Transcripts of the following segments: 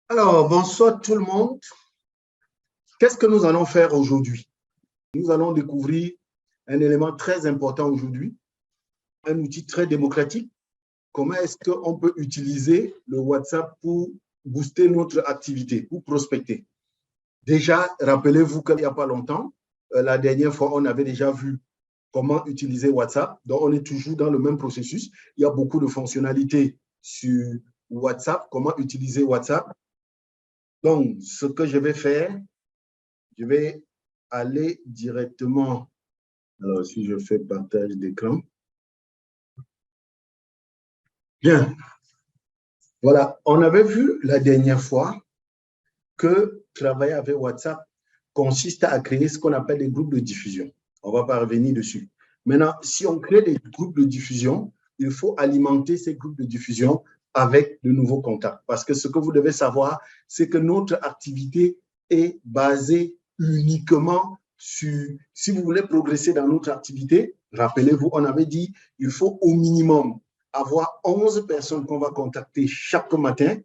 Alors, bonsoir tout le monde. Qu'est-ce que nous allons faire aujourd'hui? Nous allons découvrir un élément très important aujourd'hui, un outil très démocratique. Comment est-ce qu'on peut utiliser le WhatsApp pour booster notre activité, pour prospecter? Déjà, rappelez-vous qu'il n'y a pas longtemps, la dernière fois, on avait déjà vu comment utiliser WhatsApp. Donc, on est toujours dans le même processus. Il y a beaucoup de fonctionnalités sur WhatsApp, comment utiliser WhatsApp. Donc, ce que je vais faire, je vais aller directement. Alors, si je fais partage d'écran. Bien. Voilà. On avait vu la dernière fois que travailler avec WhatsApp consiste à créer ce qu'on appelle des groupes de diffusion. On ne va pas revenir dessus. Maintenant, si on crée des groupes de diffusion, il faut alimenter ces groupes de diffusion avec de nouveaux contacts. Parce que ce que vous devez savoir, c'est que notre activité est basée uniquement sur, si vous voulez progresser dans notre activité, rappelez-vous, on avait dit, il faut au minimum avoir 11 personnes qu'on va contacter chaque matin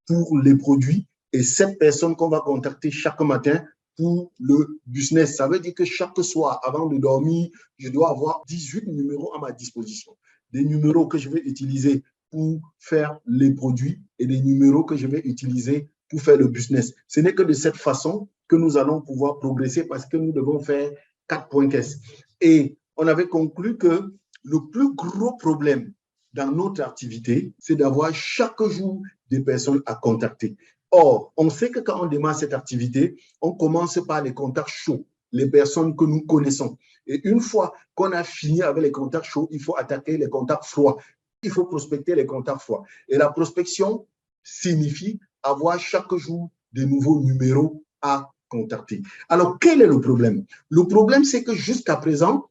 pour les produits et 7 personnes qu'on va contacter chaque matin pour le business. Ça veut dire que chaque soir, avant de dormir, je dois avoir 18 numéros à ma disposition. Des numéros que je vais utiliser pour faire les produits et des numéros que je vais utiliser pour faire le business. Ce n'est que de cette façon que nous allons pouvoir progresser parce que nous devons faire 4 points caisse. Et on avait conclu que le plus gros problème dans notre activité, c'est d'avoir chaque jour des personnes à contacter. Or, on sait que quand on démarre cette activité, on commence par les contacts chauds, les personnes que nous connaissons. Et une fois qu'on a fini avec les contacts chauds, il faut attaquer les contacts froids. Il faut prospecter les contacts froids. Et la prospection signifie avoir chaque jour de nouveaux numéros à contacter. Alors, quel est le problème? Le problème, c'est que jusqu'à présent,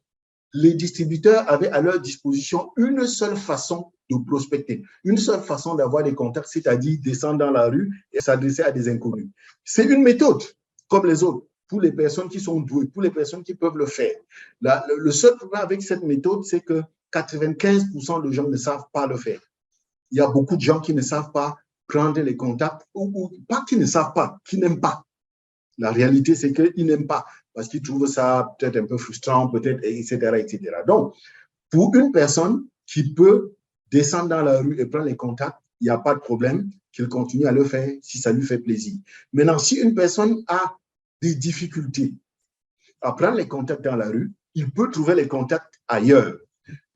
les distributeurs avaient à leur disposition une seule façon de prospecter, une seule façon d'avoir des contacts, c'est-à-dire descendre dans la rue et s'adresser à des inconnus. C'est une méthode, comme les autres, pour les personnes qui sont douées, pour les personnes qui peuvent le faire. Le seul problème avec cette méthode, c'est que 95% de gens ne savent pas le faire. Il y a beaucoup de gens qui ne savent pas prendre les contacts, ou pas qui ne savent pas, qui n'aiment pas. La réalité, c'est qu'ils n'aiment pas parce qu'ils trouvent ça peut-être un peu frustrant, peut-être, etc., etc. Donc, pour une personne qui peut descendre dans la rue et prendre les contacts, il n'y a pas de problème qu'il continue à le faire si ça lui fait plaisir. Maintenant, si une personne a des difficultés à prendre les contacts dans la rue, il peut trouver les contacts ailleurs.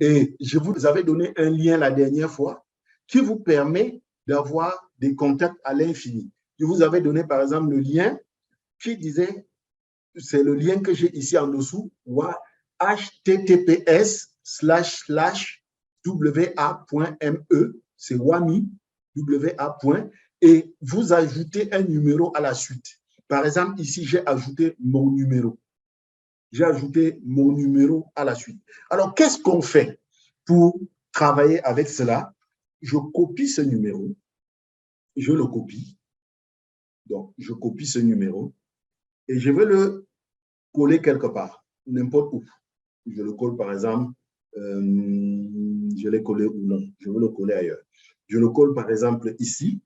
Et je vous avais donné un lien la dernière fois qui vous permet d'avoir des contacts à l'infini. Je vous avais donné, par exemple, le lien qui disait, c'est le lien que j'ai ici en dessous, https://wa.me, c'est wami, wa. Et vous ajoutez un numéro à la suite. Par exemple, ici, j'ai ajouté mon numéro. J'ai ajouté mon numéro à la suite. Alors, qu'est-ce qu'on fait pour travailler avec cela? Je copie ce numéro, je le copie. Donc, je copie ce numéro et je vais le coller quelque part, n'importe où. Je le colle par exemple, je l'ai collé ou non, je veux le coller ailleurs. Je le colle par exemple ici,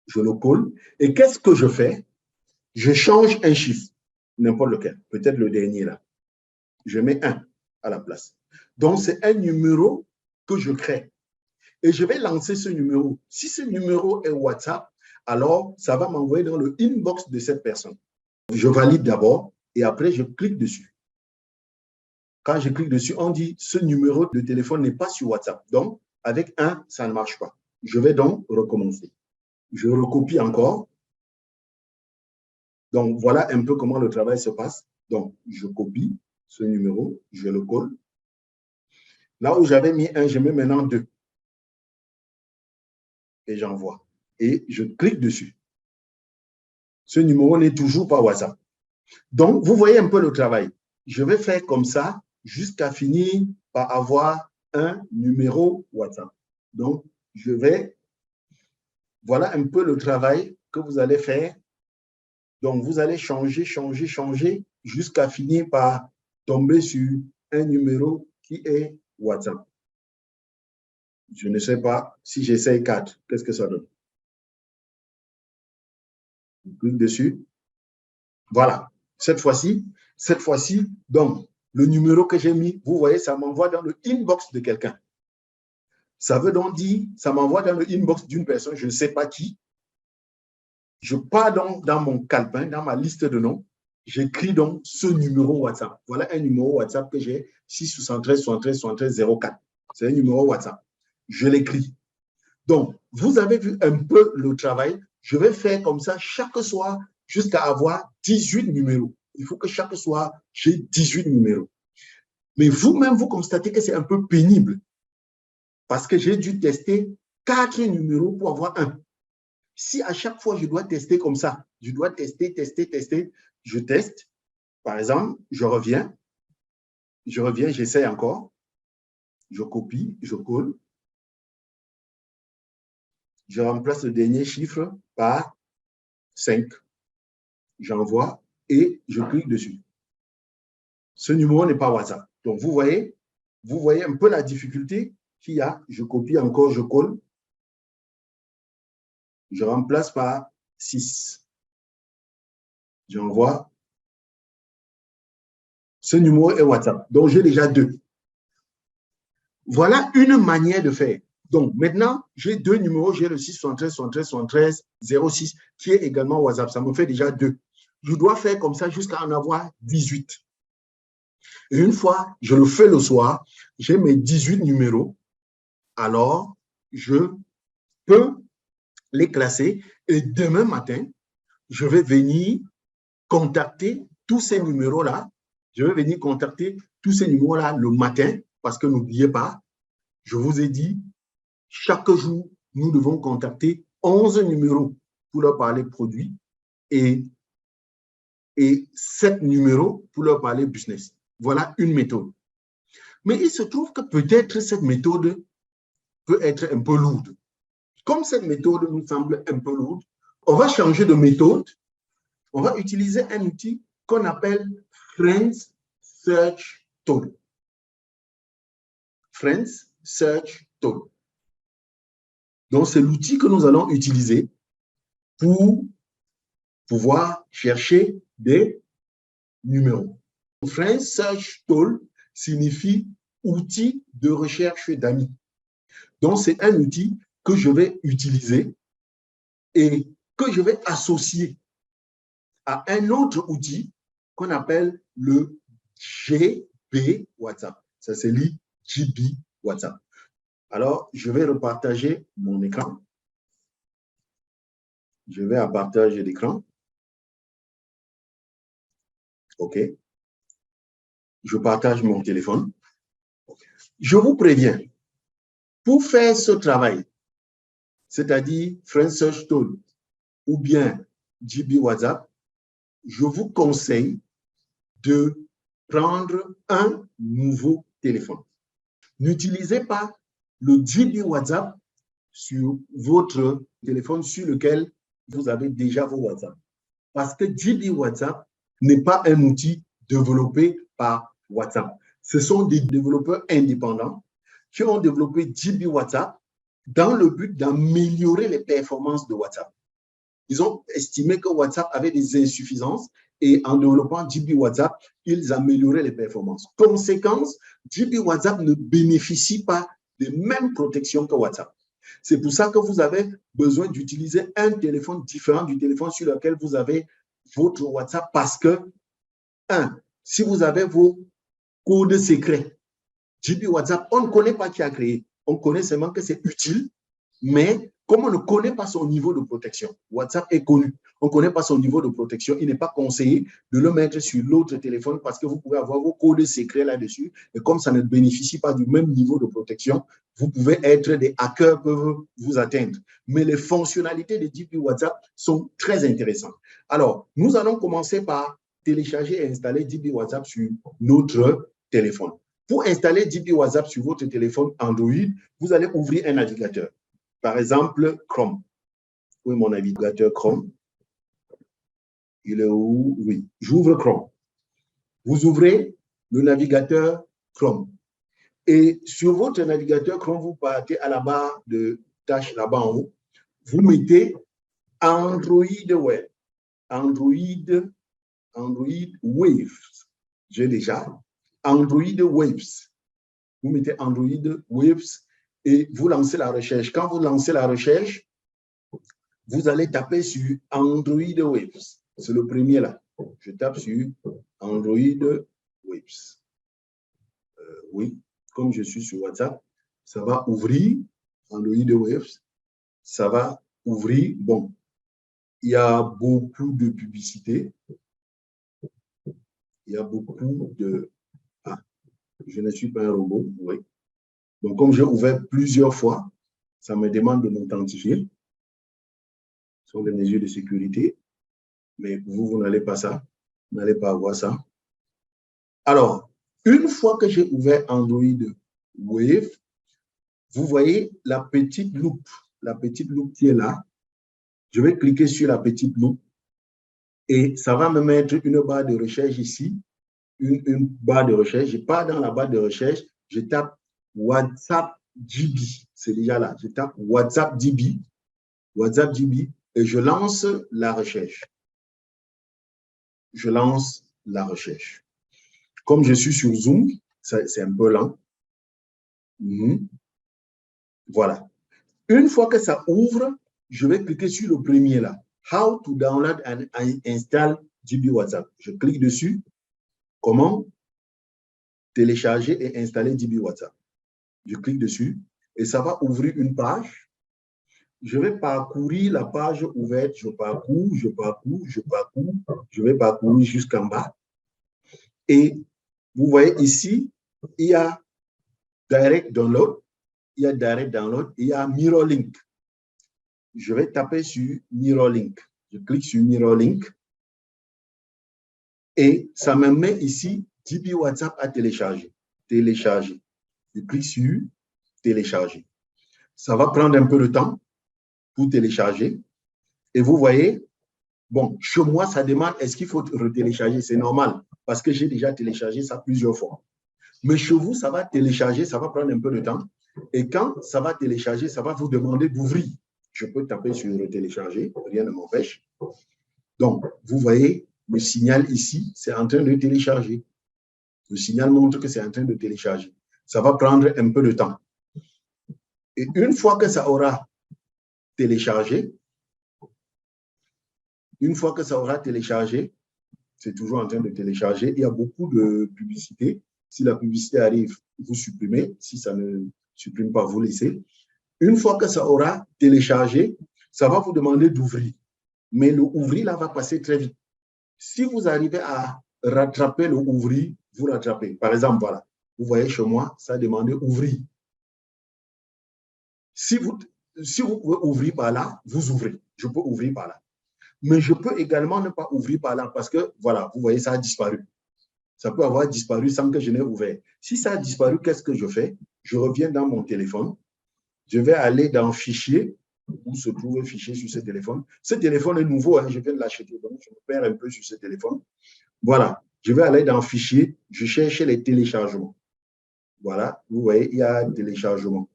je le colle. Et qu'est-ce que je fais? Je change un chiffre, n'importe lequel, peut-être le dernier là. Je mets 1 à la place. Donc, c'est un numéro que je crée. Et je vais lancer ce numéro. Si ce numéro est WhatsApp, alors ça va m'envoyer dans le inbox de cette personne. Je valide d'abord et après, je clique dessus. Quand je clique dessus, on dit ce numéro de téléphone n'est pas sur WhatsApp. Donc, avec 1, ça ne marche pas. Je vais donc recommencer. Je recopie encore. Donc, voilà un peu comment le travail se passe. Donc, je copie ce numéro, je le colle. Là où j'avais mis 1, je mets maintenant 2. Et j'envoie. Et je clique dessus. Ce numéro n'est toujours pas WhatsApp. Donc, vous voyez un peu le travail. Je vais faire comme ça jusqu'à finir par avoir un numéro WhatsApp. Donc, je vais, voilà un peu le travail que vous allez faire. Donc, vous allez changer, changer, changer jusqu'à finir par tomber sur un numéro qui est WhatsApp. Je ne sais pas si j'essaye 4. Qu'est-ce que ça donne? clique dessus. Voilà. Cette fois-ci, donc, le numéro que j'ai mis, vous voyez, ça m'envoie dans le inbox de quelqu'un. Ça veut donc dire, ça m'envoie dans le inbox d'une personne, je ne sais pas qui. Je pars donc dans mon calepin, dans ma liste de noms. J'écris donc ce numéro WhatsApp. Voilà un numéro WhatsApp que j'ai, 673 73 73 04. C'est un numéro WhatsApp. Je l'écris. Donc, vous avez vu un peu le travail. Je vais faire comme ça chaque soir jusqu'à avoir 18 numéros. Il faut que chaque soir, j'ai 18 numéros. Mais vous-même, vous constatez que c'est un peu pénible parce que j'ai dû tester 4 numéros pour avoir un. Si à chaque fois, je dois tester comme ça, je dois tester, je teste. Par exemple, je reviens, j'essaie encore, je copie, je colle, je remplace le dernier chiffre par 5. J'envoie et je clique dessus. Ce numéro n'est pas WhatsApp. Donc, vous voyez un peu la difficulté qu'il y a. Je copie encore, je colle. Je remplace par 6. J'envoie. Ce numéro est WhatsApp. Donc, j'ai déjà 2. Voilà une manière de faire. Donc, maintenant, j'ai 2 numéros. J'ai le 673 73 73 06 qui est également WhatsApp. Ça me fait déjà 2. Je dois faire comme ça jusqu'à en avoir 18. Et une fois, je le fais le soir, j'ai mes 18 numéros. Alors, je peux les classer et demain matin, je vais venir contacter tous ces numéros-là. Je vais venir contacter tous ces numéros-là le matin parce que n'oubliez pas, je vous ai dit, chaque jour, nous devons contacter 11 numéros pour leur parler produit et 7 numéros pour leur parler business. Voilà une méthode. Mais il se trouve que peut-être cette méthode peut être un peu lourde. Comme cette méthode nous semble un peu lourde, on va changer de méthode. On va utiliser un outil qu'on appelle Friends Search Tool. Friends Search Tool. Donc, c'est l'outil que nous allons utiliser pour pouvoir chercher des numéros. Friends Search Tool signifie outil de recherche d'amis. Donc, c'est un outil que je vais utiliser et que je vais associer à un autre outil qu'on appelle le GB WhatsApp. Ça se lit GB WhatsApp. Alors, je vais repartager mon écran. Je vais à partage d'écran. OK. Je partage mon téléphone. Je vous préviens, pour faire ce travail, c'est-à-dire Friends Search Tool ou bien GB WhatsApp, je vous conseille de prendre un nouveau téléphone. N'utilisez pas le GB WhatsApp sur votre téléphone sur lequel vous avez déjà vos WhatsApp. Parce que GB WhatsApp n'est pas un outil développé par WhatsApp. Ce sont des développeurs indépendants qui ont développé GB WhatsApp dans le but d'améliorer les performances de WhatsApp. Ils ont estimé que WhatsApp avait des insuffisances et en développant GB WhatsApp, ils amélioraient les performances. Conséquence, GB WhatsApp ne bénéficie pas des mêmes protections que WhatsApp. C'est pour ça que vous avez besoin d'utiliser un téléphone différent du téléphone sur lequel vous avez votre WhatsApp parce que, si vous avez vos codes secrets, GB WhatsApp, on ne connaît pas qui a créé. On connaît seulement que c'est utile, mais comme on ne connaît pas son niveau de protection, WhatsApp est connu, on ne connaît pas son niveau de protection, il n'est pas conseillé de le mettre sur l'autre téléphone parce que vous pouvez avoir vos codes secrets là-dessus. Et comme ça ne bénéficie pas du même niveau de protection, vous pouvez être des hackers peuvent vous atteindre. Mais les fonctionnalités de GB WhatsApp sont très intéressantes. Alors, nous allons commencer par télécharger et installer GB WhatsApp sur notre téléphone. Pour installer GB WhatsApp sur votre téléphone Android, vous allez ouvrir un navigateur. Par exemple, Chrome. Oui, mon navigateur Chrome. Il est où? Oui, j'ouvre Chrome. Vous ouvrez le navigateur Chrome. Et sur votre navigateur Chrome, vous partez à la barre de tâches là-bas en haut. Vous mettez Android Web. Android Waves. J'ai déjà Android Waves. Vous mettez Android Waves et vous lancez la recherche. Quand vous lancez la recherche, vous allez taper sur Android Waves. C'est le premier là. Je tape sur Android Waves. Oui, comme je suis sur WhatsApp, ça va ouvrir Android Waves. Ça va ouvrir. Bon, il y a beaucoup de publicité. Il y a beaucoup de... Ah, je ne suis pas un robot, oui. Donc, comme j'ai ouvert plusieurs fois, ça me demande de m'authentifier. Ce sont des mesures de sécurité. Mais vous n'allez pas ça. Vous n'allez pas avoir ça. Alors, une fois que j'ai ouvert Android Wave, vous voyez la petite loupe qui est là. Je vais cliquer sur la petite loupe et ça va me mettre une barre de recherche ici, une barre de recherche. Je pars dans la barre de recherche, je tape WhatsApp DB, c'est déjà là. Je tape WhatsApp DB et je lance la recherche. Je lance la recherche. Comme je suis sur Zoom, c'est un peu lent. Voilà. Une fois que ça ouvre, je vais cliquer sur le premier là. How to download and install DB WhatsApp. Je clique dessus. Comment télécharger et installer DB WhatsApp. Je clique dessus et ça va ouvrir une page. Je vais parcourir la page ouverte. Je vais parcourir jusqu'en bas. Et vous voyez ici, il y a Direct Download, il y a Mirror Link. Je vais taper sur Mirror Link. Je clique sur Mirror Link et ça me met ici DB WhatsApp à télécharger. Télécharger. Je clique sur Télécharger. Ça va prendre un peu de temps pour télécharger. Et vous voyez, bon, chez moi, ça demande est-ce qu'il faut retélécharger? C'est normal parce que j'ai déjà téléchargé ça plusieurs fois. Mais chez vous, ça va télécharger, ça va prendre un peu de temps. Et quand ça va télécharger, ça va vous demander d'ouvrir. Je peux taper sur télécharger, rien ne m'empêche. Donc, vous voyez, le signal ici, c'est en train de télécharger. Le signal montre que c'est en train de télécharger. Ça va prendre un peu de temps. Et une fois que ça aura téléchargé, c'est toujours en train de télécharger. Il y a beaucoup de publicité. Si la publicité arrive, vous supprimez. Si ça ne supprime pas, vous laissez. Une fois que ça aura téléchargé, ça va vous demander d'ouvrir. Mais le ouvrir, là, va passer très vite. Si vous arrivez à rattraper le ouvrir, vous rattrapez. Par exemple, voilà. Vous voyez chez moi, ça a demandé ouvrir. Si vous pouvez ouvrir par là, vous ouvrez. Je peux ouvrir par là. Mais je peux également ne pas ouvrir par là parce que, voilà, vous voyez, ça a disparu. Ça peut avoir disparu sans que je n'ai ouvert. Si ça a disparu, qu'est-ce que je fais? Je reviens dans mon téléphone. Je vais aller dans Fichier, où se trouve un fichier sur ce téléphone. Ce téléphone est nouveau, hein, je viens de l'acheter, donc je me perds un peu sur ce téléphone. Voilà, je vais aller dans Fichier, je cherche les téléchargements. Voilà, vous voyez, il y a téléchargement.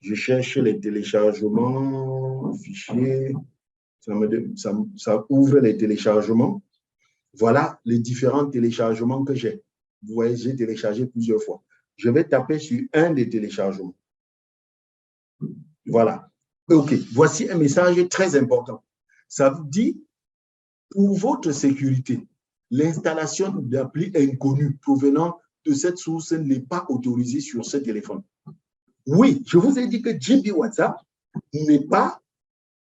Je cherche les téléchargements, Fichier, ça ouvre les téléchargements. Voilà les différents téléchargements que j'ai. Vous voyez, j'ai téléchargé plusieurs fois. Je vais taper sur un des téléchargements. Voilà. OK. Voici un message très important. Ça vous dit, pour votre sécurité, l'installation d'applis inconnus provenant de cette source n'est pas autorisée sur ce téléphone. Oui, je vous ai dit que DB WhatsApp n'est pas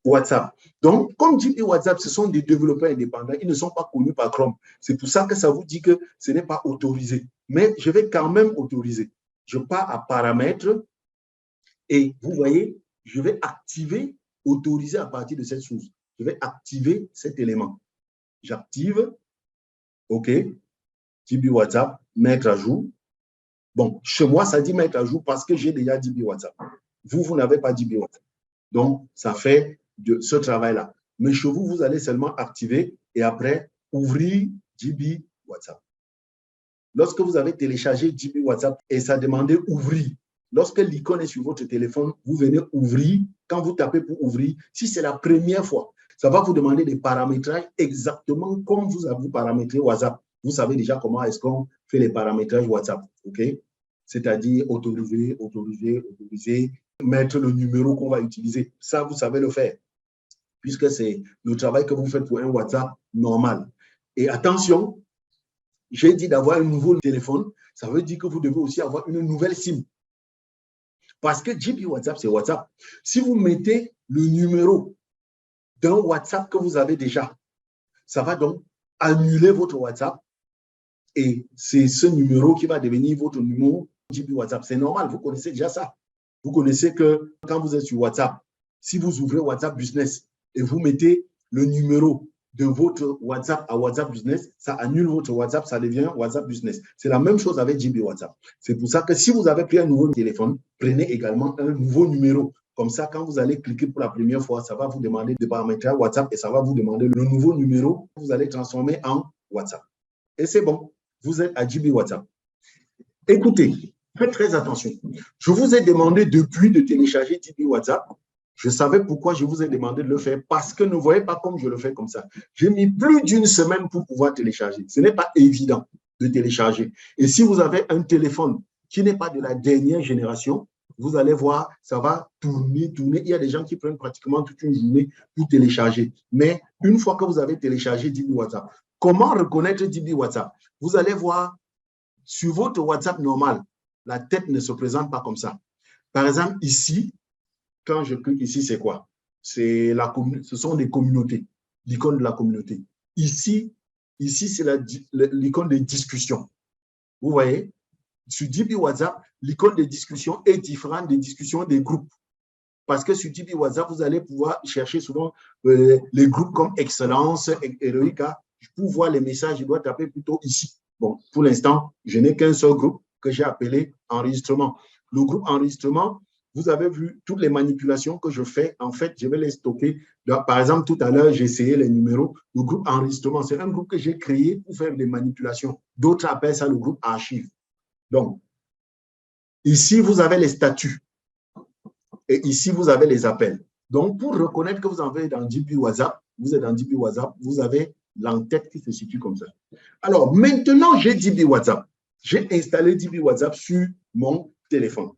WhatsApp. Donc, comme DB WhatsApp, ce sont des développeurs indépendants, ils ne sont pas connus par Chrome. C'est pour ça que ça vous dit que ce n'est pas autorisé. Mais je vais quand même autoriser. Je pars à paramètres et vous voyez, je vais activer, autoriser à partir de cette source. Je vais activer cet élément. J'active, OK, DB WhatsApp, mettre à jour. Bon, chez moi, ça dit mettre à jour parce que j'ai déjà DB WhatsApp. Vous n'avez pas DB WhatsApp. Donc, ça fait de ce travail-là. Mais chez vous, vous allez seulement activer et après, ouvrir DB WhatsApp. Lorsque vous avez téléchargé DB WhatsApp et ça demandait ouvrir, lorsque l'icône est sur votre téléphone, vous venez ouvrir. Quand vous tapez pour ouvrir, si c'est la première fois, Ça va vous demander des paramétrages exactement comme vous paramétrez WhatsApp. Vous savez déjà comment est-ce qu'on fait les paramétrages WhatsApp, OK? C'est-à-dire autoriser, autoriser, autoriser, mettre le numéro qu'on va utiliser. Ça, vous savez le faire, puisque c'est le travail que vous faites pour un WhatsApp normal. Et attention, j'ai dit d'avoir un nouveau téléphone, ça veut dire que vous devez aussi avoir une nouvelle SIM. Parce que JB WhatsApp, c'est WhatsApp. Si vous mettez le numéro d'un WhatsApp que vous avez déjà, ça va donc annuler votre WhatsApp et c'est ce numéro qui va devenir votre numéro JB WhatsApp. C'est normal, vous connaissez déjà ça. Vous connaissez que quand vous êtes sur WhatsApp, si vous ouvrez WhatsApp Business et vous mettez le numéro de votre WhatsApp à WhatsApp Business, ça annule votre WhatsApp, ça devient WhatsApp Business. C'est la même chose avec JB WhatsApp. C'est pour ça que si vous avez pris un nouveau téléphone, prenez également un nouveau numéro. Comme ça, quand vous allez cliquer pour la première fois, ça va vous demander de paramétrer WhatsApp et ça va vous demander le nouveau numéro que vous allez transformer en WhatsApp. Et c'est bon, vous êtes à JB WhatsApp. Écoutez, faites très attention. Je vous ai demandé depuis de télécharger JB WhatsApp. Je savais pourquoi je vous ai demandé de le faire, parce que ne voyez pas comme je le fais comme ça. J'ai mis plus d'une semaine pour pouvoir télécharger. Ce n'est pas évident de télécharger. Et si vous avez un téléphone qui n'est pas de la dernière génération, vous allez voir, ça va tourner, tourner. Il y a des gens qui prennent pratiquement toute une journée pour télécharger. Mais une fois que vous avez téléchargé JB WhatsApp, comment reconnaître JB WhatsApp? Vous allez voir sur votre WhatsApp normal, la tête ne se présente pas comme ça. Par exemple, ici, quand je clique ici, c'est quoi? Ce sont des communautés, l'icône de la communauté. Ici c'est l'icône de discussion. Vous voyez? Sur JB WhatsApp, l'icône de discussion est différente des discussions des groupes. Parce que sur JB WhatsApp, vous allez pouvoir chercher souvent les groupes comme Excellence, Heroica. Pour voir les messages, je dois taper plutôt ici. Bon, pour l'instant, je n'ai qu'un seul groupe que j'ai appelé enregistrement. Le groupe enregistrement, vous avez vu toutes les manipulations que je fais. En fait, je vais les stocker. Donc, par exemple, tout à l'heure, j'ai essayé les numéros. Le groupe enregistrement, c'est un groupe que j'ai créé pour faire des manipulations. D'autres appellent ça le groupe archive. Donc, ici, vous avez les statuts. Et ici, vous avez les appels. Donc, pour reconnaître que vous en êtes dans JB WhatsApp, vous êtes dans JB WhatsApp, vous avez l'entête qui se situe comme ça. Alors, maintenant, j'ai JB WhatsApp. J'ai installé JB WhatsApp sur mon téléphone.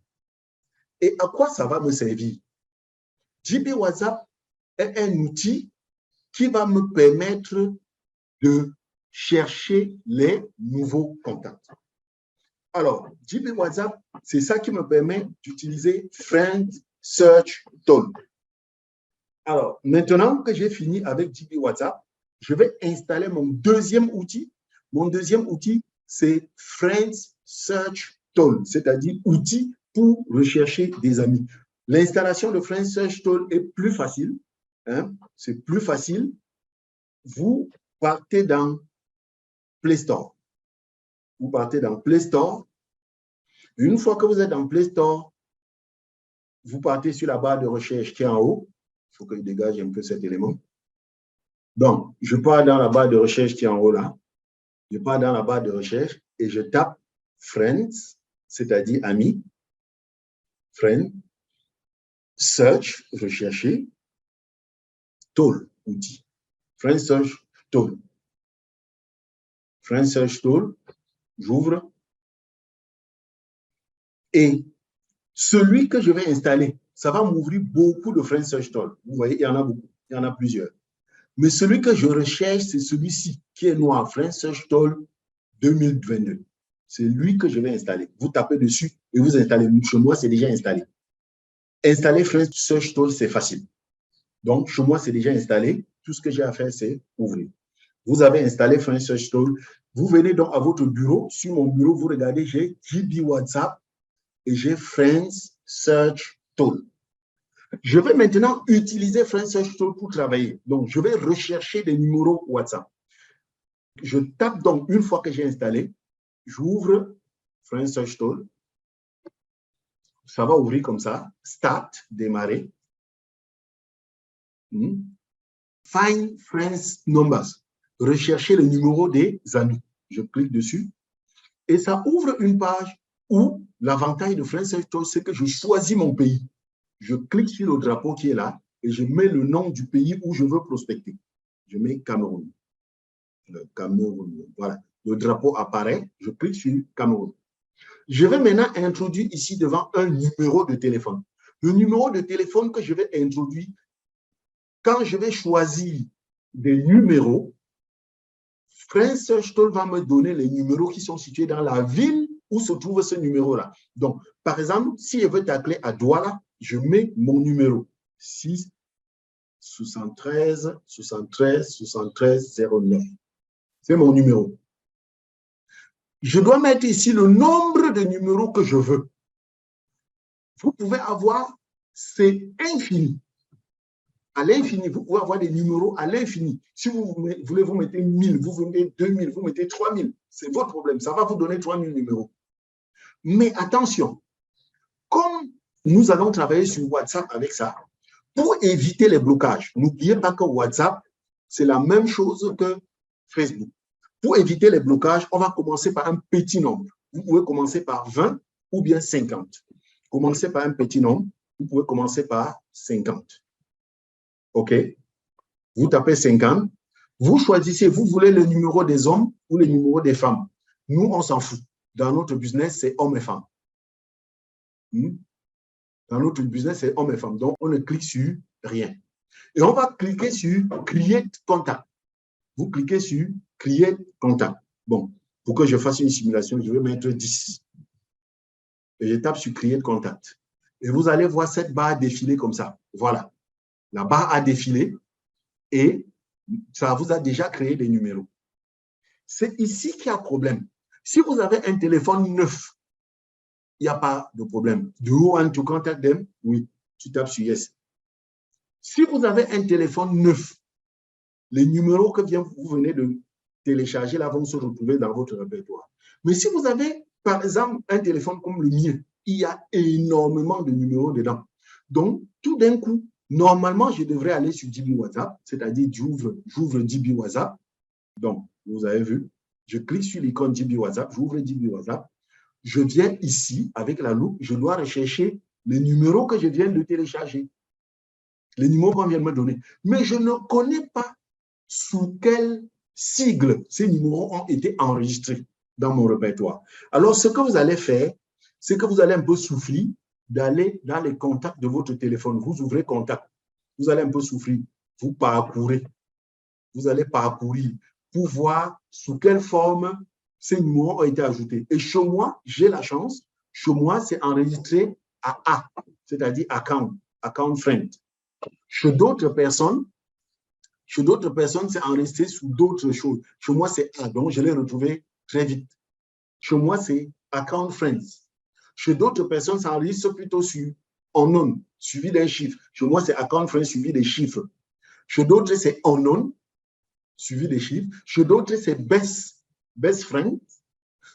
Et à quoi ça va me servir? JB WhatsApp est un outil qui va me permettre de chercher les nouveaux contacts. Alors, JB WhatsApp, c'est ça qui me permet d'utiliser Friend Search Tool. Alors, maintenant que j'ai fini avec JB WhatsApp, je vais installer mon deuxième outil. Mon deuxième outil, c'est Friends Search Tool, c'est-à-dire outil pour rechercher des amis. L'installation de Friends Search Tool est plus facile. Hein? C'est plus facile. Vous partez dans Play Store. Vous partez dans Play Store. Une fois que vous êtes dans Play Store, vous partez sur la barre de recherche qui est en haut. Il faut que je dégage un peu cet élément. Donc, je pars dans la barre de recherche qui est en haut là. Je pars dans la barre de recherche et je tape Friends, c'est-à-dire amis. Friends, Search, rechercher, Tool, outil. Friends Search Tool. Friends Search Tool, j'ouvre. Et celui que je vais installer, ça va m'ouvrir beaucoup de Friends Search Tool. Vous voyez, il y en a beaucoup, il y en a plusieurs. Mais celui que je recherche, c'est celui-ci qui est noir, Friends Search Tool 2022. C'est lui que je vais installer. Vous tapez dessus et vous installez. Chez moi, c'est déjà installé. Installer Friends Search Tool, c'est facile. Donc, chez moi, c'est déjà installé. Tout ce que j'ai à faire, c'est ouvrir. Vous avez installé Friends Search Tool. Vous venez donc à votre bureau. Sur mon bureau, vous regardez, j'ai JB WhatsApp et j'ai Friends Search Tool. Je vais maintenant utiliser Friends Search Tool pour travailler. Donc, je vais rechercher des numéros WhatsApp. Je tape donc, une fois que j'ai installé, j'ouvre Friends Search Tool. Ça va ouvrir comme ça. Start, démarrer. Find Friends Numbers. Rechercher le numéro des amis. Je clique dessus. Et ça ouvre une page où l'avantage de Friends Search Tool, c'est que je choisis mon pays. Je clique sur le drapeau qui est là et je mets le nom du pays où je veux prospecter. Je mets Cameroun. Le Cameroun, voilà. Le drapeau apparaît, je clique sur Cameroun. Je vais maintenant introduire ici devant un numéro de téléphone. Le numéro de téléphone que je vais introduire, quand je vais choisir des numéros, FriendSearch Tool va me donner les numéros qui sont situés dans la ville où se trouve ce numéro-là. Donc, par exemple, si je veux t'appeler à Douala, je mets mon numéro 6 73 73 73 09. C'est mon numéro. Je dois mettre ici le nombre de numéros que je veux. Vous pouvez avoir, c'est infini. À l'infini, vous pouvez avoir des numéros à l'infini. Si vous voulez, vous mettez 1000, vous mettez 2000, vous mettez 3000. C'est votre problème. Ça va vous donner 3000 numéros. Mais attention, comme nous allons travailler sur WhatsApp avec ça, pour éviter les blocages, n'oubliez pas que WhatsApp, c'est la même chose que Facebook. Pour éviter les blocages, on va commencer par un petit nombre. Vous pouvez commencer par 20 ou bien 50. Commencez par un petit nombre. Vous pouvez commencer par 50. OK? Vous tapez 50. Vous choisissez, vous voulez le numéro des hommes ou le numéro des femmes. Nous, on s'en fout. Dans notre business, c'est hommes et femmes. Dans notre business, c'est hommes et femmes. Donc, on ne clique sur rien. Et on va cliquer sur Create Contact. Vous cliquez sur Create Contact. Bon, pour que je fasse une simulation, je vais mettre 10. Et je tape sur Create Contact. Et vous allez voir cette barre défiler comme ça. Voilà. La barre a défilé et ça vous a déjà créé des numéros. C'est ici qu'il y a problème. Si vous avez un téléphone neuf, il n'y a pas de problème. Do you want to contact them? Oui. Tu tapes sur Yes. Si vous avez un téléphone neuf, les numéros que vous venez de télécharger là vont se retrouver dans votre répertoire. Mais si vous avez, par exemple, un téléphone comme le mien, il y a énormément de numéros dedans. Donc, tout d'un coup, normalement, je devrais aller sur DB WhatsApp, c'est-à-dire j'ouvre DB WhatsApp. Donc, vous avez vu, je clique sur l'icône DB WhatsApp, j'ouvre DB WhatsApp. Je viens ici, avec la loupe, je dois rechercher les numéros que je viens de télécharger. Les numéros qu'on vient de me donner. Mais je ne connais pas sous quel sigle ces numéros ont été enregistrés dans mon répertoire. Alors, ce que vous allez faire, c'est que vous allez un peu souffrir d'aller dans les contacts de votre téléphone. Vous ouvrez contact. Vous allez un peu souffrir. Vous parcourez. Vous allez parcourir pour voir sous quelle forme ces numéros ont été ajoutés. Et chez moi, j'ai la chance. Chez moi, c'est enregistré à A, c'est-à-dire account friend. Chez d'autres personnes, c'est enregistré sous d'autres choses. Chez moi, c'est A, donc je l'ai retrouvé très vite. Chez moi, c'est account friends. Chez d'autres personnes, ça enregistre plutôt sur unknown, suivi d'un chiffre. Chez moi, c'est account friends suivi des chiffres. Chez d'autres, c'est unknown, suivi des chiffres. Chez d'autres, c'est best friend.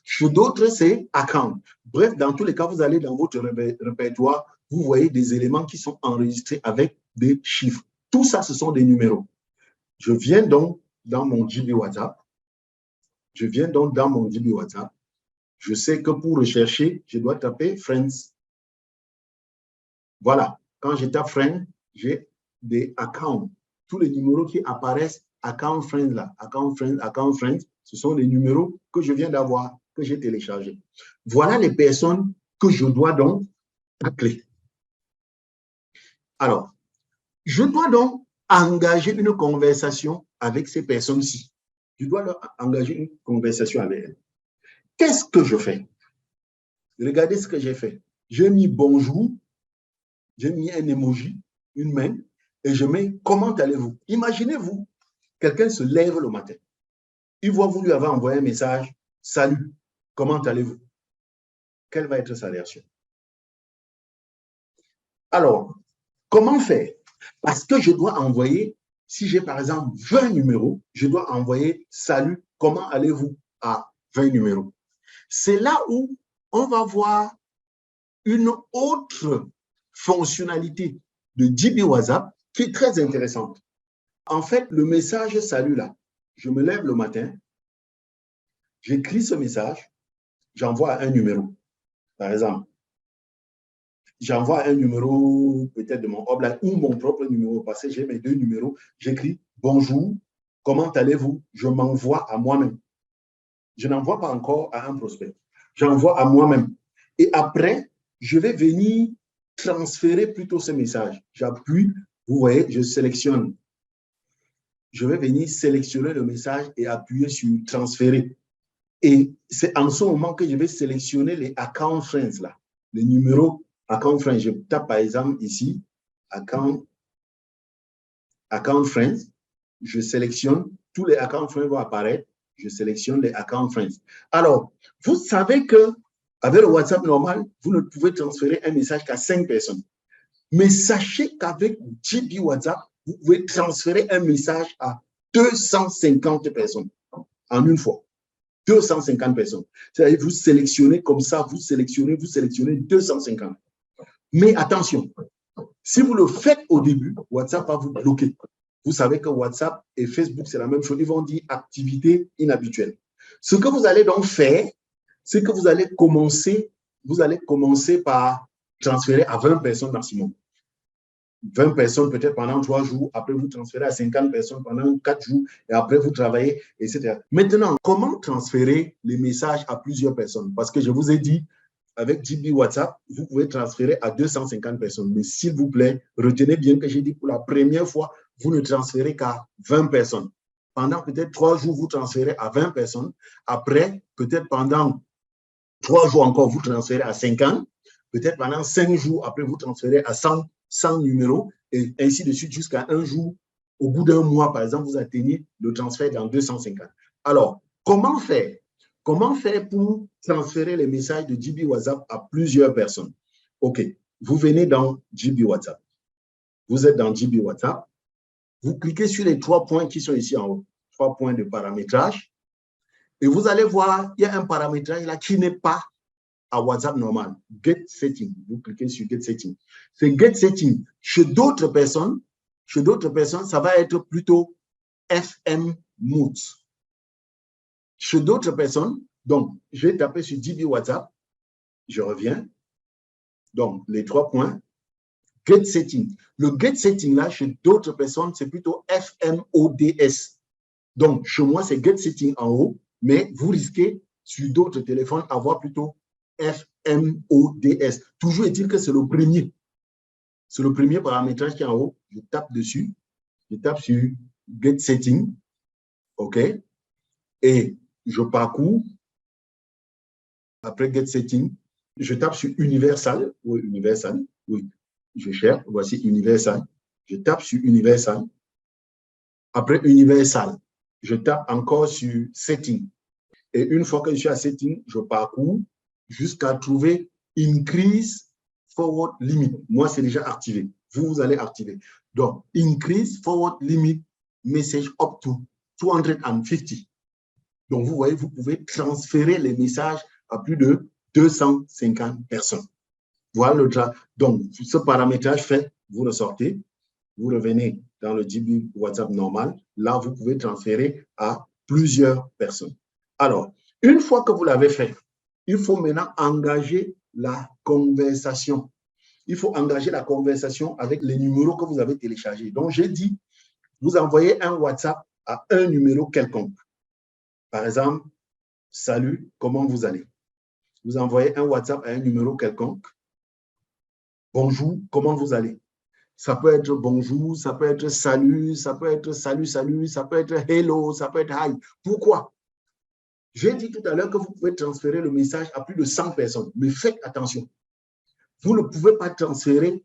Chez d'autres, c'est account. Bref, dans tous les cas, vous allez dans votre répertoire, vous voyez des éléments qui sont enregistrés avec des chiffres. Tout ça, ce sont des numéros. Je viens donc dans mon DB WhatsApp. Je sais que pour rechercher, je dois taper Friends. Voilà. Quand je tape Friends, j'ai des accounts. Tous les numéros qui apparaissent, account Friends là, account Friends, ce sont les numéros que je viens d'avoir, que j'ai téléchargés. Voilà les personnes que je dois donc appeler. Alors, je dois donc engager une conversation avec ces personnes-ci. Je dois leur engager une conversation avec elles. Qu'est-ce que je fais? Regardez ce que j'ai fait. J'ai mis bonjour, j'ai mis un emoji, une main, et je mets comment allez-vous? Imaginez-vous, quelqu'un se lève le matin. Il voit vous lui avez envoyé un message, salut, comment allez-vous? Quelle va être sa réaction? Alors, comment faire? Parce que je dois envoyer, si j'ai par exemple 20 numéros, je dois envoyer salut, comment allez-vous à 20 numéros. C'est là où on va voir une autre fonctionnalité de DB WhatsApp qui est très intéressante. En fait, le message salut là, je me lève le matin, j'écris ce message, j'envoie un numéro, par exemple. j'envoie un numéro peut-être de mon hotline ou mon propre numéro, parce que j'ai mes deux numéros, j'écris « Bonjour, comment allez-vous » Je m'envoie à moi-même. Je n'envoie pas encore à un prospect. J'envoie à moi-même. Et après, je vais venir transférer plutôt ce message. J'appuie, vous voyez, je sélectionne. Je vais venir sélectionner le message et appuyer sur « Transférer ». Et c'est en ce moment que je vais sélectionner les account friends, là, les numéros account friends. Je tape par exemple ici, account friends. Je sélectionne, tous les account friends vont apparaître. Je sélectionne les account friends. Alors, vous savez qu'avec le WhatsApp normal, vous ne pouvez transférer un message qu'à 5 personnes. Mais sachez qu'avec GB WhatsApp, vous pouvez transférer un message à 250 personnes en une fois. 250 personnes. C'est-à-dire, vous sélectionnez comme ça, vous sélectionnez 250. Mais attention, si vous le faites au début, WhatsApp va vous bloquer. Vous savez que WhatsApp et Facebook, c'est la même chose. Ils vont dire activité inhabituelle. Ce que vous allez donc faire, c'est que vous allez commencer par transférer à 20 personnes maximum. 20 personnes peut-être pendant 3 jours, après vous transférez à 50 personnes pendant 4 jours, et après vous travaillez, etc. Maintenant, comment transférer les messages à plusieurs personnes? Parce que je vous ai dit, avec GB WhatsApp, vous pouvez transférer à 250 personnes. Mais s'il vous plaît, retenez bien que j'ai dit pour la première fois, vous ne transférez qu'à 20 personnes. Pendant peut-être 3 jours, vous transférez à 20 personnes. Après, peut-être pendant 3 jours encore, vous transférez à 50. Peut-être pendant 5 jours, après, vous transférez à 100 numéros, et ainsi de suite jusqu'à un jour. Au bout d'un mois, par exemple, vous atteignez le transfert dans 250. Alors, comment faire? Comment faire pour transférer les messages de GB WhatsApp à plusieurs personnes? OK, vous venez dans GB WhatsApp. Vous êtes dans GB WhatsApp. Vous cliquez sur les 3 points qui sont ici en haut. 3 points de paramétrage. Et vous allez voir, il y a un paramétrage là qui n'est pas à WhatsApp normal. Get Setting. Vous cliquez sur Get Setting. C'est Get Setting. Chez d'autres personnes, ça va être plutôt FM Mode. Chez d'autres personnes, donc, je vais taper sur GB WhatsApp. Je reviens. Donc, les 3 points. Get Setting. Le Get Setting, là, chez d'autres personnes, c'est plutôt FMODS. Donc, chez moi, c'est Get Setting en haut, mais vous risquez, sur d'autres téléphones, avoir plutôt FMODS. Toujours est-il que c'est le premier. C'est le premier paramétrage qui est en haut. Je tape dessus. Je tape sur Get Setting. OK. Et je parcours. Après Get Setting, je tape sur Universal. Oui, Universal. Oui. Je cherche. Voici Universal. Je tape sur Universal. Après Universal, je tape encore sur Setting. Et une fois que je suis à Setting, je parcours jusqu'à trouver Increase Forward Limit. Moi, c'est déjà activé. Vous allez activer. Donc, Increase Forward Limit Message up to 250. Donc, vous voyez, vous pouvez transférer les messages à plus de 250 personnes. Voilà le travail. Donc, ce paramétrage fait, vous ressortez, vous revenez dans le GB WhatsApp normal. Là, vous pouvez transférer à plusieurs personnes. Alors, une fois que vous l'avez fait, il faut maintenant engager la conversation. Il faut engager la conversation avec les numéros que vous avez téléchargés. Donc, j'ai dit, vous envoyez un WhatsApp à un numéro quelconque. Par exemple, salut, comment vous allez? Vous envoyez un WhatsApp à un numéro quelconque. Bonjour, comment vous allez? Ça peut être bonjour, ça peut être salut, ça peut être salut, salut, ça peut être hello, ça peut être hi. Pourquoi? J'ai dit tout à l'heure que vous pouvez transférer le message à plus de 100 personnes, mais faites attention. Vous ne pouvez pas transférer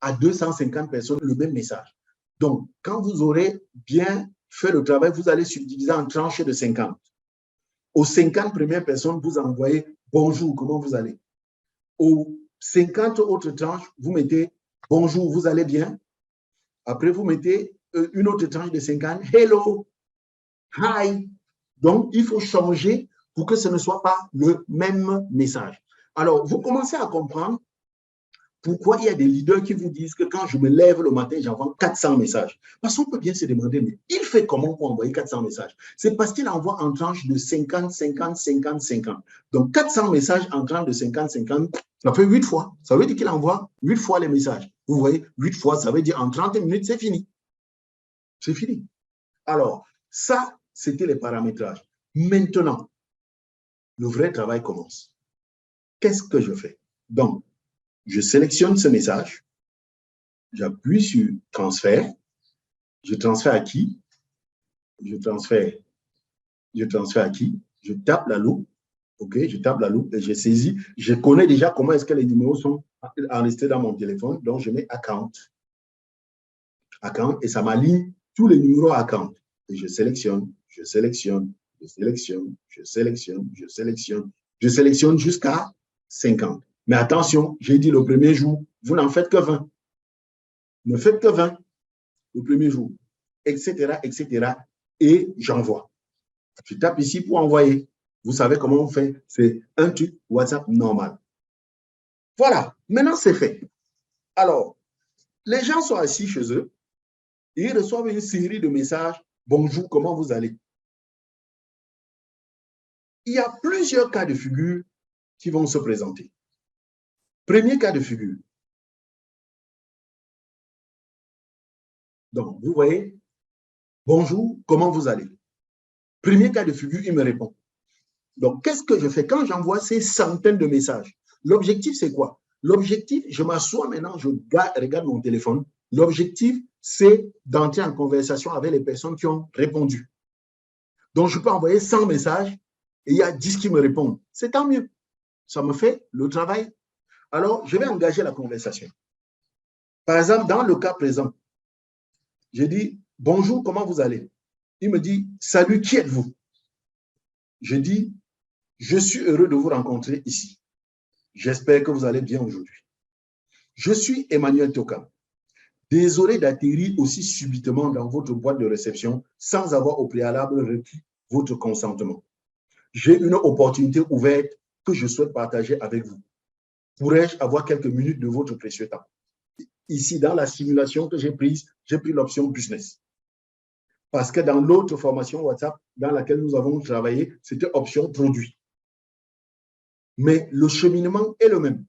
à 250 personnes le même message. Donc, quand vous aurez bien fait le travail, vous allez subdiviser en tranches de 50. Aux 50 premières personnes, vous envoyez bonjour, comment vous allez? Aux 50 autres tranches, vous mettez bonjour, vous allez bien? Après, vous mettez une autre tranche de 50, hello, hi. Donc, il faut changer pour que ce ne soit pas le même message. Alors, vous commencez à comprendre pourquoi il y a des leaders qui vous disent que quand je me lève le matin, j'envoie 400 messages. Parce qu'on peut bien se demander, mais il fait comment pour envoyer 400 messages? C'est parce qu'il envoie en tranche de 50, 50, 50, 50. Donc, 400 messages en tranche de 50, 50, Ça fait 8 fois. Ça veut dire qu'il envoie 8 fois les messages. Vous voyez, 8 fois, ça veut dire en 30 minutes, c'est fini. C'est fini. Alors, ça, c'était les paramétrages. Maintenant, le vrai travail commence. Qu'est-ce que je fais? Donc, je sélectionne ce message, j'appuie sur transfert, je transfère à qui? Je transfère à qui? Je tape la loupe, ok, je tape la loupe et je saisis. Je connais déjà comment est-ce que les numéros sont enregistrés dans mon téléphone, donc je mets account et ça m'aligne tous les numéros account. Et je sélectionne, je sélectionne, je sélectionne, je sélectionne, je sélectionne, je sélectionne jusqu'à 50. Mais attention, j'ai dit le premier jour, vous n'en faites que 20. Ne faites que 20 le premier jour, etc., etc. Et j'envoie. Je tape ici pour envoyer. Vous savez comment on fait? C'est un truc WhatsApp normal. Voilà, maintenant c'est fait. Alors, les gens sont assis chez eux et ils reçoivent une série de messages. Bonjour, comment vous allez? Il y a plusieurs cas de figure qui vont se présenter. Premier cas de figure. Donc, vous voyez, bonjour, comment vous allez? Premier cas de figure, il me répond. Donc, qu'est-ce que je fais quand j'envoie ces centaines de messages? L'objectif, c'est quoi? L'objectif, je m'assois maintenant, je regarde mon téléphone. L'objectif, c'est d'entrer en conversation avec les personnes qui ont répondu. Donc, je peux envoyer 100 messages et il y a 10 qui me répondent. C'est tant mieux. Ça me fait le travail. Alors, je vais engager la conversation. Par exemple, dans le cas présent, je dis « Bonjour, comment vous allez ?» Il me dit « Salut, qui êtes-vous » Je dis « Je suis heureux de vous rencontrer ici. J'espère que vous allez bien aujourd'hui. Je suis Emmanuel Toka. Désolé d'atterrir aussi subitement dans votre boîte de réception sans avoir au préalable requis votre consentement. J'ai une opportunité ouverte que je souhaite partager avec vous. Pourrais-je avoir quelques minutes de votre précieux temps? Ici, dans la simulation que j'ai prise, j'ai pris l'option business. Parce que dans l'autre formation WhatsApp dans laquelle nous avons travaillé, c'était option produit. Mais le cheminement est le même.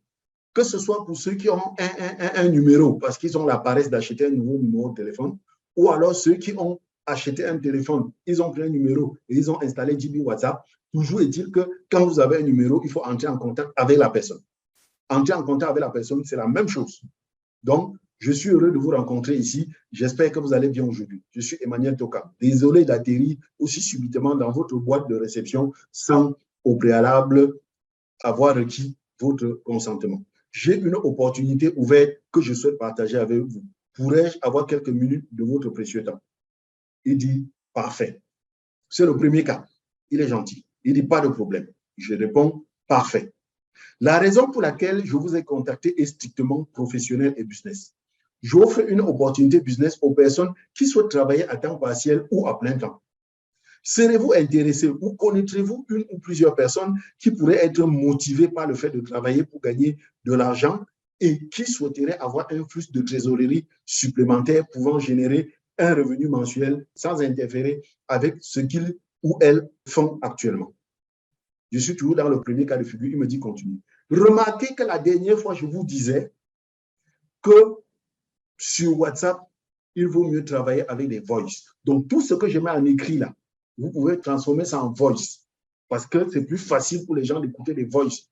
Que ce soit pour ceux qui ont un numéro, parce qu'ils ont la paresse d'acheter un nouveau numéro de téléphone, ou alors ceux qui ont acheté un téléphone, ils ont pris un numéro et ils ont installé JB WhatsApp. Toujours est-il que quand vous avez un numéro, il faut entrer en contact avec la personne. Entrer en contact avec la personne, c'est la même chose. Donc, je suis heureux de vous rencontrer ici. J'espère que vous allez bien aujourd'hui. Je suis Emmanuel Toka. Désolé d'atterrir aussi subitement dans votre boîte de réception sans au préalable avoir requis votre consentement. J'ai une opportunité ouverte que je souhaite partager avec vous. Pourrais-je avoir quelques minutes de votre précieux temps? Il dit, parfait. C'est le premier cas. Il est gentil. Il dit, pas de problème. Je réponds, parfait. La raison pour laquelle je vous ai contacté est strictement professionnelle et business. J'offre une opportunité business aux personnes qui souhaitent travailler à temps partiel ou à plein temps. Serez-vous intéressé ou connaîtrez-vous une ou plusieurs personnes qui pourraient être motivées par le fait de travailler pour gagner de l'argent et qui souhaiteraient avoir un flux de trésorerie supplémentaire pouvant générer un revenu mensuel sans interférer avec ce qu'ils ou elles font actuellement? Je suis toujours dans le premier cas de figure, il me dit continue. Remarquez que la dernière fois, je vous disais que sur WhatsApp, il vaut mieux travailler avec des voice. Donc, tout ce que je mets en écrit là, vous pouvez transformer ça en voice parce que c'est plus facile pour les gens d'écouter des voice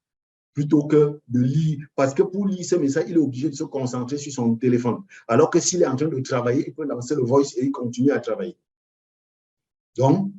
plutôt que de lire. Parce que pour lire ce message, il est obligé de se concentrer sur son téléphone. Alors que s'il est en train de travailler, il peut lancer le voice et il continue à travailler. Donc,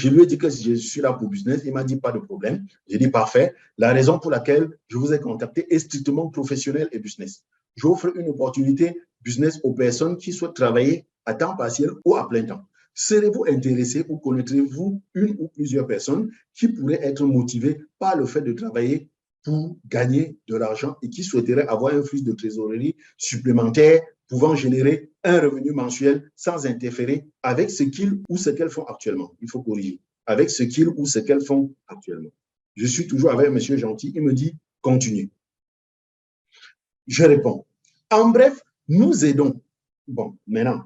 je lui ai dit que je suis là pour business. Il m'a dit pas de problème. J'ai dit parfait. La raison pour laquelle je vous ai contacté est strictement professionnelle et business. J'offre une opportunité business aux personnes qui souhaitent travailler à temps partiel ou à plein temps. Serez-vous intéressé ou connaîtrez-vous une ou plusieurs personnes qui pourraient être motivées par le fait de travailler pour gagner de l'argent et qui souhaiteraient avoir un flux de trésorerie supplémentaire pouvant générer un revenu mensuel sans interférer avec ce qu'ils ou ce qu'elles font actuellement? Il faut corriger. Avec ce qu'ils ou ce qu'elles font actuellement. Je suis toujours avec monsieur Gentil. Il me dit, continue. Je réponds. En bref, nous aidons. Bon, maintenant,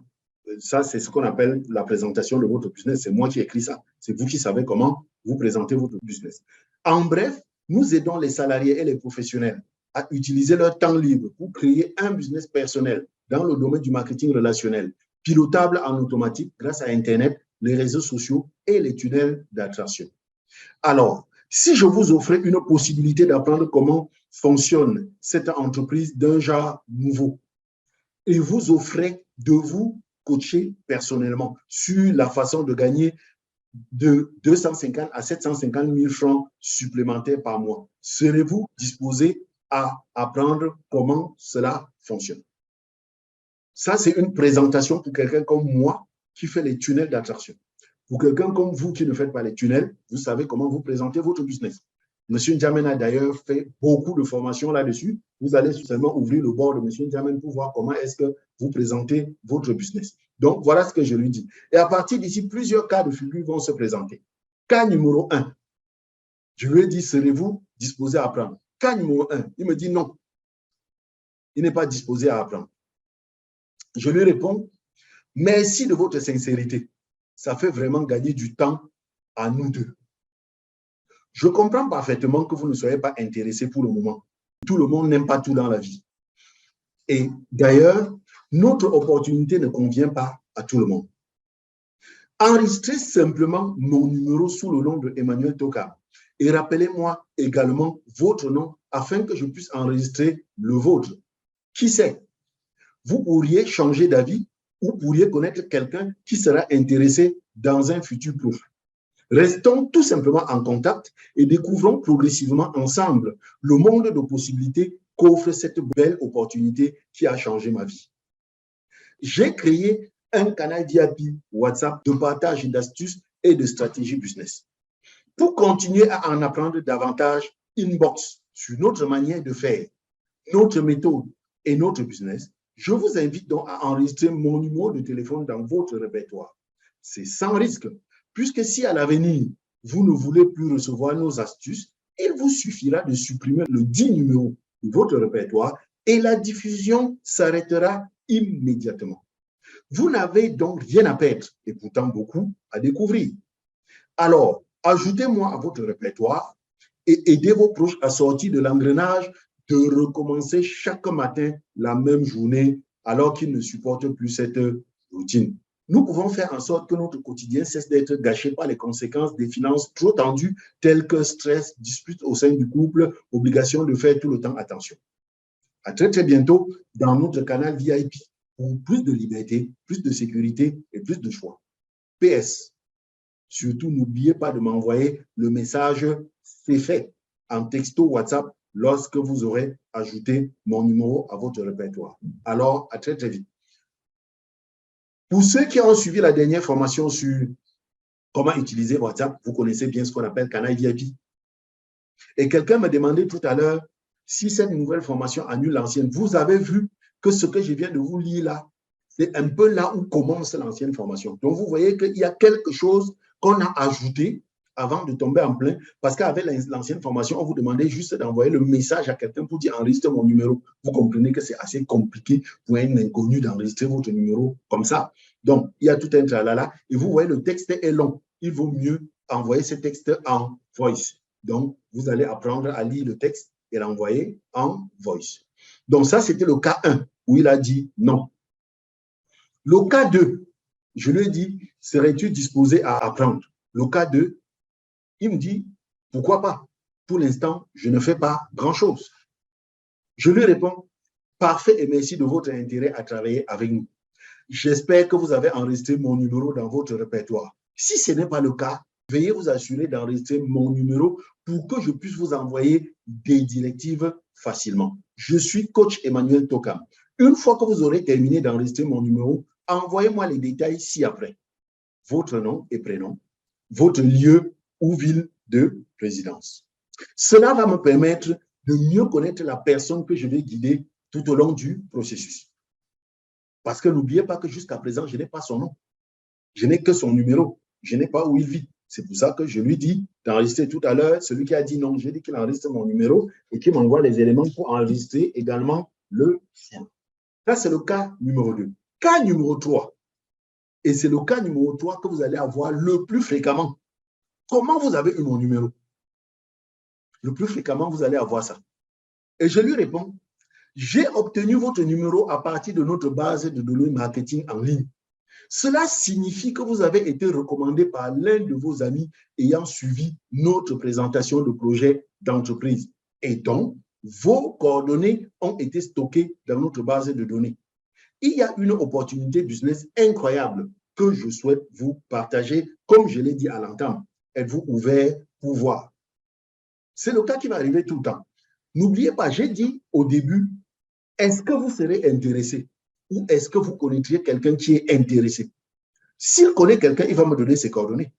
ça, c'est ce qu'on appelle la présentation de votre business. C'est moi qui écris ça. C'est vous qui savez comment vous présentez votre business. En bref, nous aidons les salariés et les professionnels à utiliser leur temps libre pour créer un business personnel dans le domaine du marketing relationnel, pilotable en automatique grâce à Internet, les réseaux sociaux et les tunnels d'attraction. Alors, si je vous offrais une possibilité d'apprendre comment fonctionne cette entreprise d'un genre nouveau et vous offrais de vous coacher personnellement sur la façon de gagner de 250 à 750 000 francs supplémentaires par mois, serez-vous disposé à apprendre comment cela fonctionne? Ça, c'est une présentation pour quelqu'un comme moi qui fait les tunnels d'attraction. Pour quelqu'un comme vous qui ne faites pas les tunnels, vous savez comment vous présentez votre business. Monsieur Njamen a d'ailleurs fait beaucoup de formations là-dessus. Vous allez seulement ouvrir le bord de Monsieur Njamen pour voir comment est-ce que vous présentez votre business. Donc, voilà ce que je lui dis. Et à partir d'ici, plusieurs cas de figure vont se présenter. Cas numéro 1, je lui ai dit, serez-vous disposé à apprendre? Cas numéro 1, il me dit non. Il n'est pas disposé à apprendre. Je lui réponds, merci de votre sincérité. Ça fait vraiment gagner du temps à nous deux. Je comprends parfaitement que vous ne soyez pas intéressé pour le moment. Tout le monde n'aime pas tout dans la vie. Et d'ailleurs, notre opportunité ne convient pas à tout le monde. Enregistrez simplement mon numéro sous le nom de Emmanuel Tokam et rappelez-moi également votre nom afin que je puisse enregistrer le vôtre. Qui sait? Vous pourriez changer d'avis ou pourriez connaître quelqu'un qui sera intéressé dans un futur proche. Restons tout simplement en contact et découvrons progressivement ensemble le monde de possibilités qu'offre cette belle opportunité qui a changé ma vie. J'ai créé un canal VIP WhatsApp de partage d'astuces et de stratégies business. Pour continuer à en apprendre davantage, inbox sur notre manière de faire, notre méthode et notre business, je vous invite donc à enregistrer mon numéro de téléphone dans votre répertoire. C'est sans risque, puisque si à l'avenir, vous ne voulez plus recevoir nos astuces, il vous suffira de supprimer le dit numéro de votre répertoire et la diffusion s'arrêtera immédiatement. Vous n'avez donc rien à perdre et pourtant beaucoup à découvrir. Alors, ajoutez-moi à votre répertoire et aidez vos proches à sortir de l'engrenage de recommencer chaque matin la même journée alors qu'ils ne supportent plus cette routine. Nous pouvons faire en sorte que notre quotidien cesse d'être gâché par les conséquences des finances trop tendues telles que stress, disputes au sein du couple, obligation de faire tout le temps attention. À très très bientôt dans notre canal VIP pour plus de liberté, plus de sécurité et plus de choix. PS, surtout n'oubliez pas de m'envoyer le message « C'est fait » en texto WhatsApp lorsque vous aurez ajouté mon numéro à votre répertoire. Alors, à très très vite. Pour ceux qui ont suivi la dernière formation sur comment utiliser WhatsApp, vous connaissez bien ce qu'on appelle canal VIP. Et quelqu'un me demandait tout à l'heure si cette nouvelle formation annule l'ancienne. Vous avez vu que ce que je viens de vous lire là, c'est un peu là où commence l'ancienne formation. Donc, vous voyez qu'il y a quelque chose qu'on a ajouté avant de tomber en plein, parce qu'avec l'ancienne formation, on vous demandait juste d'envoyer le message à quelqu'un pour dire enregistre mon numéro. Vous comprenez que c'est assez compliqué pour un inconnu d'enregistrer votre numéro comme ça. Donc, il y a tout un tralala. Et vous voyez, le texte est long. Il vaut mieux envoyer ce texte en voice. Donc, vous allez apprendre à lire le texte et l'envoyer en voice. Donc, ça, c'était le cas 1, où il a dit non. Le cas 2, je lui ai dit, serais-tu disposé à apprendre? Le cas 2, il me dit, pourquoi pas? Pour l'instant, je ne fais pas grand-chose. Je lui réponds, parfait et merci de votre intérêt à travailler avec nous. J'espère que vous avez enregistré mon numéro dans votre répertoire. Si ce n'est pas le cas, veuillez vous assurer d'enregistrer mon numéro pour que je puisse vous envoyer des directives facilement. Je suis coach Emmanuel Tokam. Une fois que vous aurez terminé d'enregistrer mon numéro, envoyez-moi les détails ci-après. Votre nom et prénom, votre lieu ou ville de résidence. Cela va me permettre de mieux connaître la personne que je vais guider tout au long du processus. Parce que n'oubliez pas que jusqu'à présent, je n'ai pas son nom. Je n'ai que son numéro. Je n'ai pas où il vit. C'est pour ça que je lui dis d'enregistrer tout à l'heure. Celui qui a dit non, j'ai dit qu'il enregistre mon numéro et qu'il m'envoie les éléments pour enregistrer également le sien. Ça, c'est le cas numéro 2. Cas numéro 3. Et c'est le cas numéro 3 que vous allez avoir le plus fréquemment. Comment vous avez eu mon numéro? Le plus fréquemment, vous allez avoir ça. Et je lui réponds, j'ai obtenu votre numéro à partir de notre base de données marketing en ligne. Cela signifie que vous avez été recommandé par l'un de vos amis ayant suivi notre présentation de projet d'entreprise. Et donc, vos coordonnées ont été stockées dans notre base de données. Il y a une opportunité business incroyable que je souhaite vous partager, comme je l'ai dit à l'entame. Êtes-vous ouvert pour voir? C'est le cas qui va arriver tout le temps. N'oubliez pas, j'ai dit au début, est-ce que vous serez intéressé ou est-ce que vous connaîtriez quelqu'un qui est intéressé? S'il connaît quelqu'un, il va me donner ses coordonnées.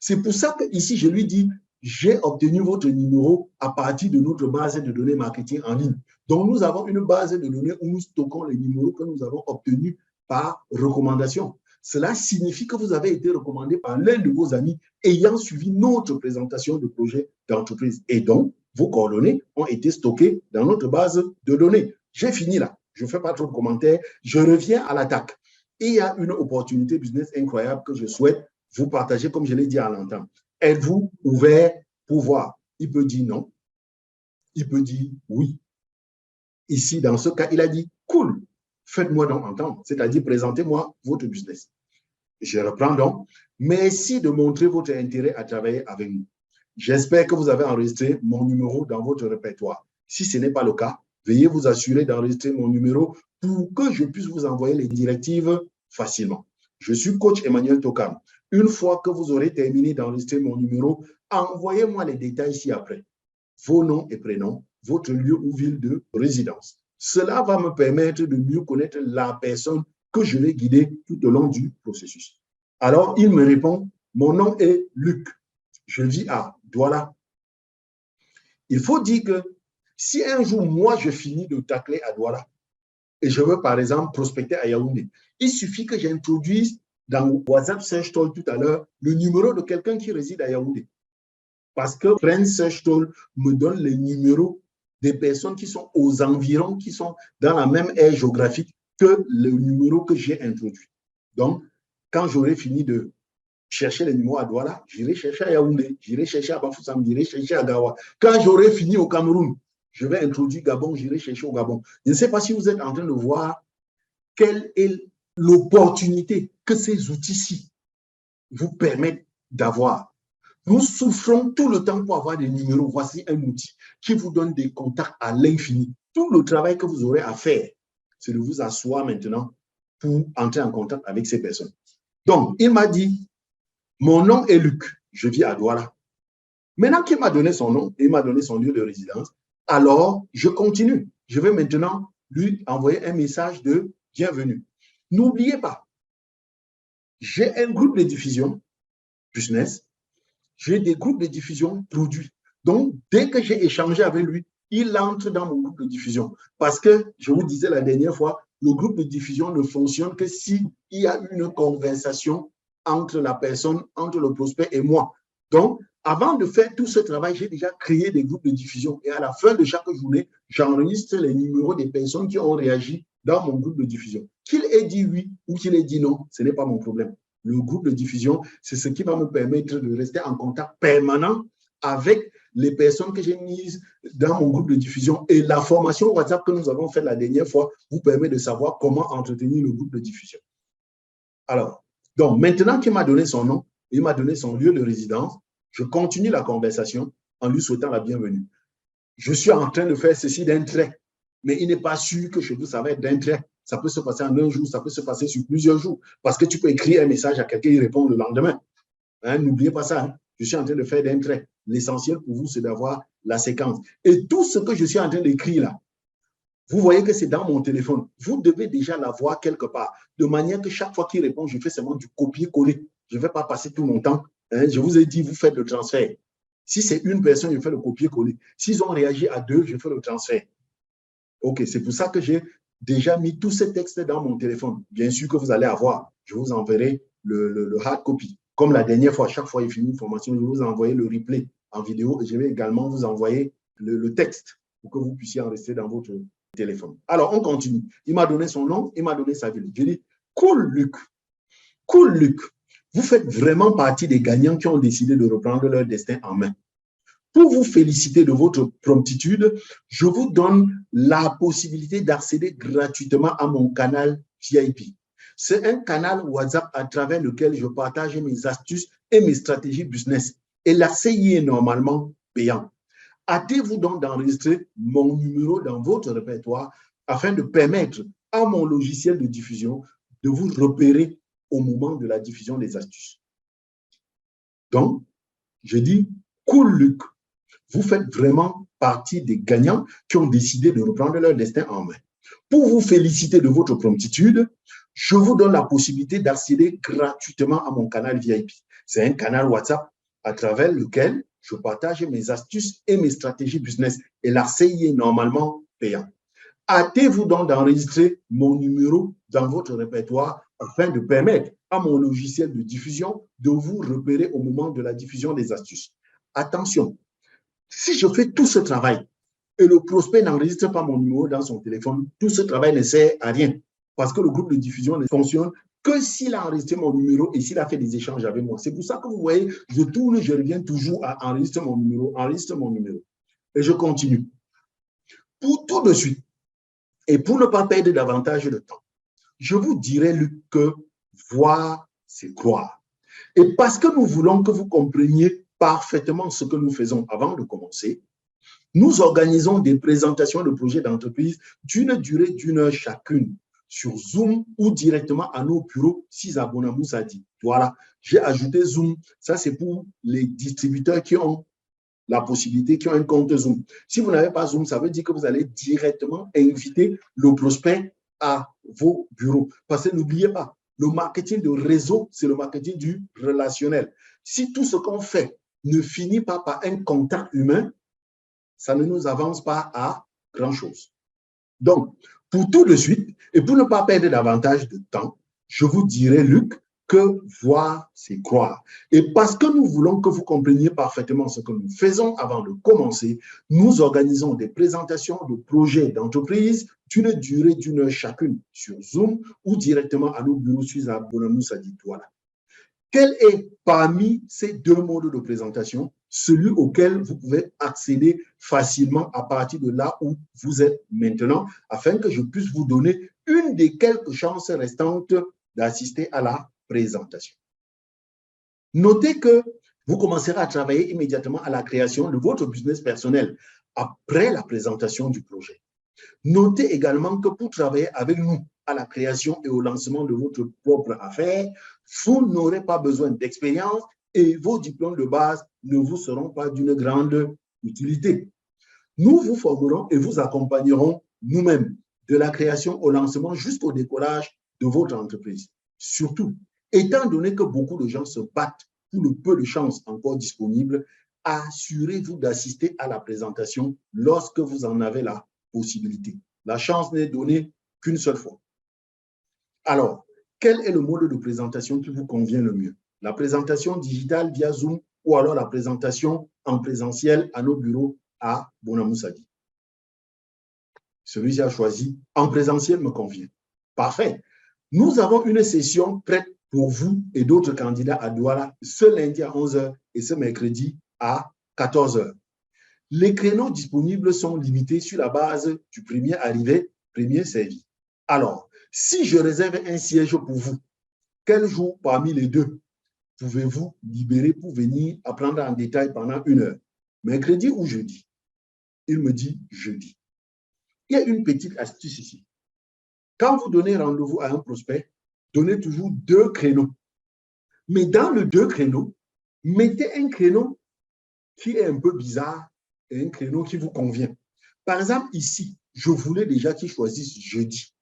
C'est pour ça qu'ici, je lui dis, j'ai obtenu votre numéro à partir de notre base de données marketing en ligne. Donc, nous avons une base de données où nous stockons les numéros que nous avons obtenus par recommandation. Cela signifie que vous avez été recommandé par l'un de vos amis ayant suivi notre présentation de projet d'entreprise. Et donc, vos coordonnées ont été stockées dans notre base de données. J'ai fini là. Je ne fais pas trop de commentaires. Je reviens à l'attaque. Il y a une opportunité business incroyable que je souhaite vous partager, comme je l'ai dit à l'entame. Êtes-vous ouvert pour voir? Il peut dire non. Il peut dire oui. Ici, dans ce cas, il a dit cool, faites-moi donc entendre, c'est-à-dire présentez-moi votre business. Je reprends donc. Merci de montrer votre intérêt à travailler avec nous. J'espère que vous avez enregistré mon numéro dans votre répertoire. Si ce n'est pas le cas, veuillez vous assurer d'enregistrer mon numéro pour que je puisse vous envoyer les directives facilement. Je suis coach Emmanuel Tokam. Une fois que vous aurez terminé d'enregistrer mon numéro, envoyez-moi les détails ci-après. Vos noms et prénoms, votre lieu ou ville de résidence. Cela va me permettre de mieux connaître la personne que je vais guider tout au long du processus. Alors, il me répond, mon nom est Luc. Je vis à Douala. Il faut dire que si un jour, moi, je finis de tacler à Douala et je veux, par exemple, prospecter à Yaoundé, il suffit que j'introduise dans WhatsApp Search Tool tout à l'heure le numéro de quelqu'un qui réside à Yaoundé. Parce que Friends Search Tool me donne les numéros des personnes qui sont aux environs, qui sont dans la même aire géographique que le numéro que j'ai introduit. Donc, quand j'aurai fini de chercher les numéros à Douala, j'irai chercher à Yaoundé, j'irai chercher à Bafoussam, j'irai chercher à Gawa. Quand j'aurai fini au Cameroun, je vais introduire Gabon, j'irai chercher au Gabon. Je ne sais pas si vous êtes en train de voir quelle est l'opportunité que ces outils-ci vous permettent d'avoir. Nous souffrons tout le temps pour avoir des numéros. Voici un outil qui vous donne des contacts à l'infini. Tout le travail que vous aurez à faire, c'est de vous asseoir maintenant pour entrer en contact avec ces personnes. Donc, il m'a dit, mon nom est Luc, je vis à Douala. Maintenant qu'il m'a donné son nom, il m'a donné son lieu de résidence, alors je continue. Je vais maintenant lui envoyer un message de bienvenue. N'oubliez pas, j'ai un groupe de diffusion business, j'ai des groupes de diffusion produits. Donc, dès que j'ai échangé avec lui, il entre dans mon groupe de diffusion. Parce que, je vous disais la dernière fois, le groupe de diffusion ne fonctionne que s'il y a une conversation entre la personne, entre le prospect et moi. Donc, avant de faire tout ce travail, j'ai déjà créé des groupes de diffusion. Et à la fin de chaque journée, j'enregistre les numéros des personnes qui ont réagi dans mon groupe de diffusion. Qu'il ait dit oui ou qu'il ait dit non, ce n'est pas mon problème. Le groupe de diffusion, c'est ce qui va me permettre de rester en contact permanent avec les personnes que j'ai mises dans mon groupe de diffusion. Et la formation WhatsApp que nous avons faite la dernière fois vous permet de savoir comment entretenir le groupe de diffusion. Alors, donc maintenant qu'il m'a donné son nom, il m'a donné son lieu de résidence, je continue la conversation en lui souhaitant la bienvenue. Je suis en train de faire ceci d'un trait, mais il n'est pas sûr que chez vous, ça va être d'un trait. Ça peut se passer en un jour, ça peut se passer sur plusieurs jours. Parce que tu peux écrire un message à quelqu'un, il répond le lendemain. Hein, n'oubliez pas ça. Hein. Je suis en train de faire d'un trait. L'essentiel pour vous, c'est d'avoir la séquence. Et tout ce que je suis en train d'écrire là, vous voyez que c'est dans mon téléphone. Vous devez déjà l'avoir quelque part. De manière que chaque fois qu'il répond, je fais seulement du copier-coller. Je ne vais pas passer tout mon temps. Hein. Je vous ai dit, vous faites le transfert. Si c'est une personne, je fais le copier-coller. S'ils ont réagi à deux, je fais le transfert. OK, c'est pour ça que j'ai déjà mis tous ces textes dans mon téléphone. Bien sûr que vous allez avoir. Je vous enverrai le hard copy. Comme la dernière fois, chaque fois qu'il finit une formation, je vais vous envoyer le replay en vidéo et je vais également vous envoyer le texte pour que vous puissiez en rester dans votre téléphone. Alors, on continue. Il m'a donné son nom, il m'a donné sa ville. Je dis, cool, Luc. Cool, Luc. Vous faites vraiment partie des gagnants qui ont décidé de reprendre leur destin en main. Pour vous féliciter de votre promptitude, je vous donne la possibilité d'accéder gratuitement à mon canal VIP. C'est un canal WhatsApp à travers lequel je partage mes astuces et mes stratégies business. Et l'accès y est normalement payant. Hâtez-vous donc d'enregistrer mon numéro dans votre répertoire afin de permettre à mon logiciel de diffusion de vous repérer au moment de la diffusion des astuces. Donc, je dis, cool Luc, vous faites vraiment partie des gagnants qui ont décidé de reprendre leur destin en main. Pour vous féliciter de votre promptitude, je vous donne la possibilité d'accéder gratuitement à mon canal VIP. C'est un canal WhatsApp à travers lequel je partage mes astuces et mes stratégies business. Et l'accès y est normalement payant. Hâtez-vous donc d'enregistrer mon numéro dans votre répertoire afin de permettre à mon logiciel de diffusion de vous repérer au moment de la diffusion des astuces. Attention, si je fais tout ce travail et le prospect n'enregistre pas mon numéro dans son téléphone, tout ce travail ne sert à rien parce que le groupe de diffusion ne fonctionne que s'il a enregistré mon numéro et s'il a fait des échanges avec moi. C'est pour ça que vous voyez, je tourne, je reviens toujours à enregistrer mon numéro, enregistre mon numéro. Et je continue. Pour tout de suite, et pour ne pas perdre davantage de temps, je vous dirai, Luc, que voir, c'est croire. Et parce que nous voulons que vous compreniez parfaitement ce que nous faisons avant de commencer, nous organisons des présentations de projets d'entreprise d'une durée d'1 heure chacune sur Zoom ou directement à nos bureaux si Abonnamous a dit. Voilà, j'ai ajouté Zoom. Ça, c'est pour les distributeurs qui ont la possibilité, qui ont un compte Zoom. Si vous n'avez pas Zoom, ça veut dire que vous allez directement inviter le prospect à vos bureaux. Parce que n'oubliez pas, le marketing de réseau, c'est le marketing du relationnel. Si tout ce qu'on fait ne finit pas par un contact humain, ça ne nous avance pas à grand-chose. Donc, pour tout de suite, et pour ne pas perdre davantage de temps, je vous dirai, Luc, que voir, c'est croire. Et parce que nous voulons que vous compreniez parfaitement ce que nous faisons avant de commencer, nous organisons des présentations de projets d'entreprise d'une durée d'1 heure chacune sur Zoom ou directement à nos bureaux suisses à Abonnamous à Douala. Quel est parmi ces deux modes de présentation celui auquel vous pouvez accéder facilement à partir de là où vous êtes maintenant, afin que je puisse vous donner une des quelques chances restantes d'assister à la présentation. Notez que vous commencerez à travailler immédiatement à la création de votre business personnel après la présentation du projet. Notez également que pour travailler avec nous à la création et au lancement de votre propre affaire, vous n'aurez pas besoin d'expérience et vos diplômes de base ne vous seront pas d'une grande utilité. Nous vous formerons et vous accompagnerons nous-mêmes de la création au lancement jusqu'au décollage de votre entreprise. Surtout, étant donné que beaucoup de gens se battent pour le peu de chances encore disponibles, assurez-vous d'assister à la présentation lorsque vous en avez la possibilité. La chance n'est donnée qu'une seule fois. Alors, quel est le mode de présentation qui vous convient le mieux? La présentation digitale via Zoom ou alors la présentation en présentiel à nos bureaux à Abonnamous? Celui-ci a choisi en présentiel me convient. Parfait. Nous avons une session prête pour vous et d'autres candidats à Douala ce lundi à 11 h et ce mercredi à 14 h. Les créneaux disponibles sont limités sur la base du premier arrivé, premier servi. Alors, si je réserve un siège pour vous, quel jour parmi les deux pouvez-vous libérer pour venir apprendre en détail pendant 1 heure? Mercredi ou jeudi? Il me dit jeudi. Il y a une petite astuce ici. Quand vous donnez rendez-vous à un prospect, donnez toujours 2 créneaux. Mais dans les 2 créneaux, mettez un créneau qui est un peu bizarre et un créneau qui vous convient. Par exemple, ici, je voulais déjà qu'ils choisissent jeudi.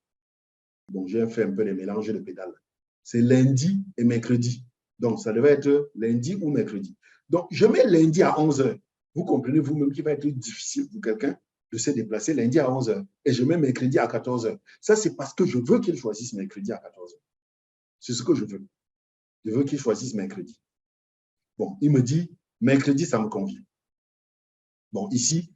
Bon, j'ai fait un peu les mélanges de pédales. C'est lundi et mercredi. Donc, ça devait être lundi ou mercredi. Donc, je mets lundi à 11 h. Vous comprenez vous-même qu'il va être difficile pour quelqu'un de se déplacer lundi à 11 h. Et je mets mercredi à 14 h. Ça, c'est parce que je veux qu'il choisisse mercredi à 14 h. C'est ce que je veux. Je veux qu'il choisisse mercredi. Bon, il me dit, mercredi, ça me convient. Bon, ici,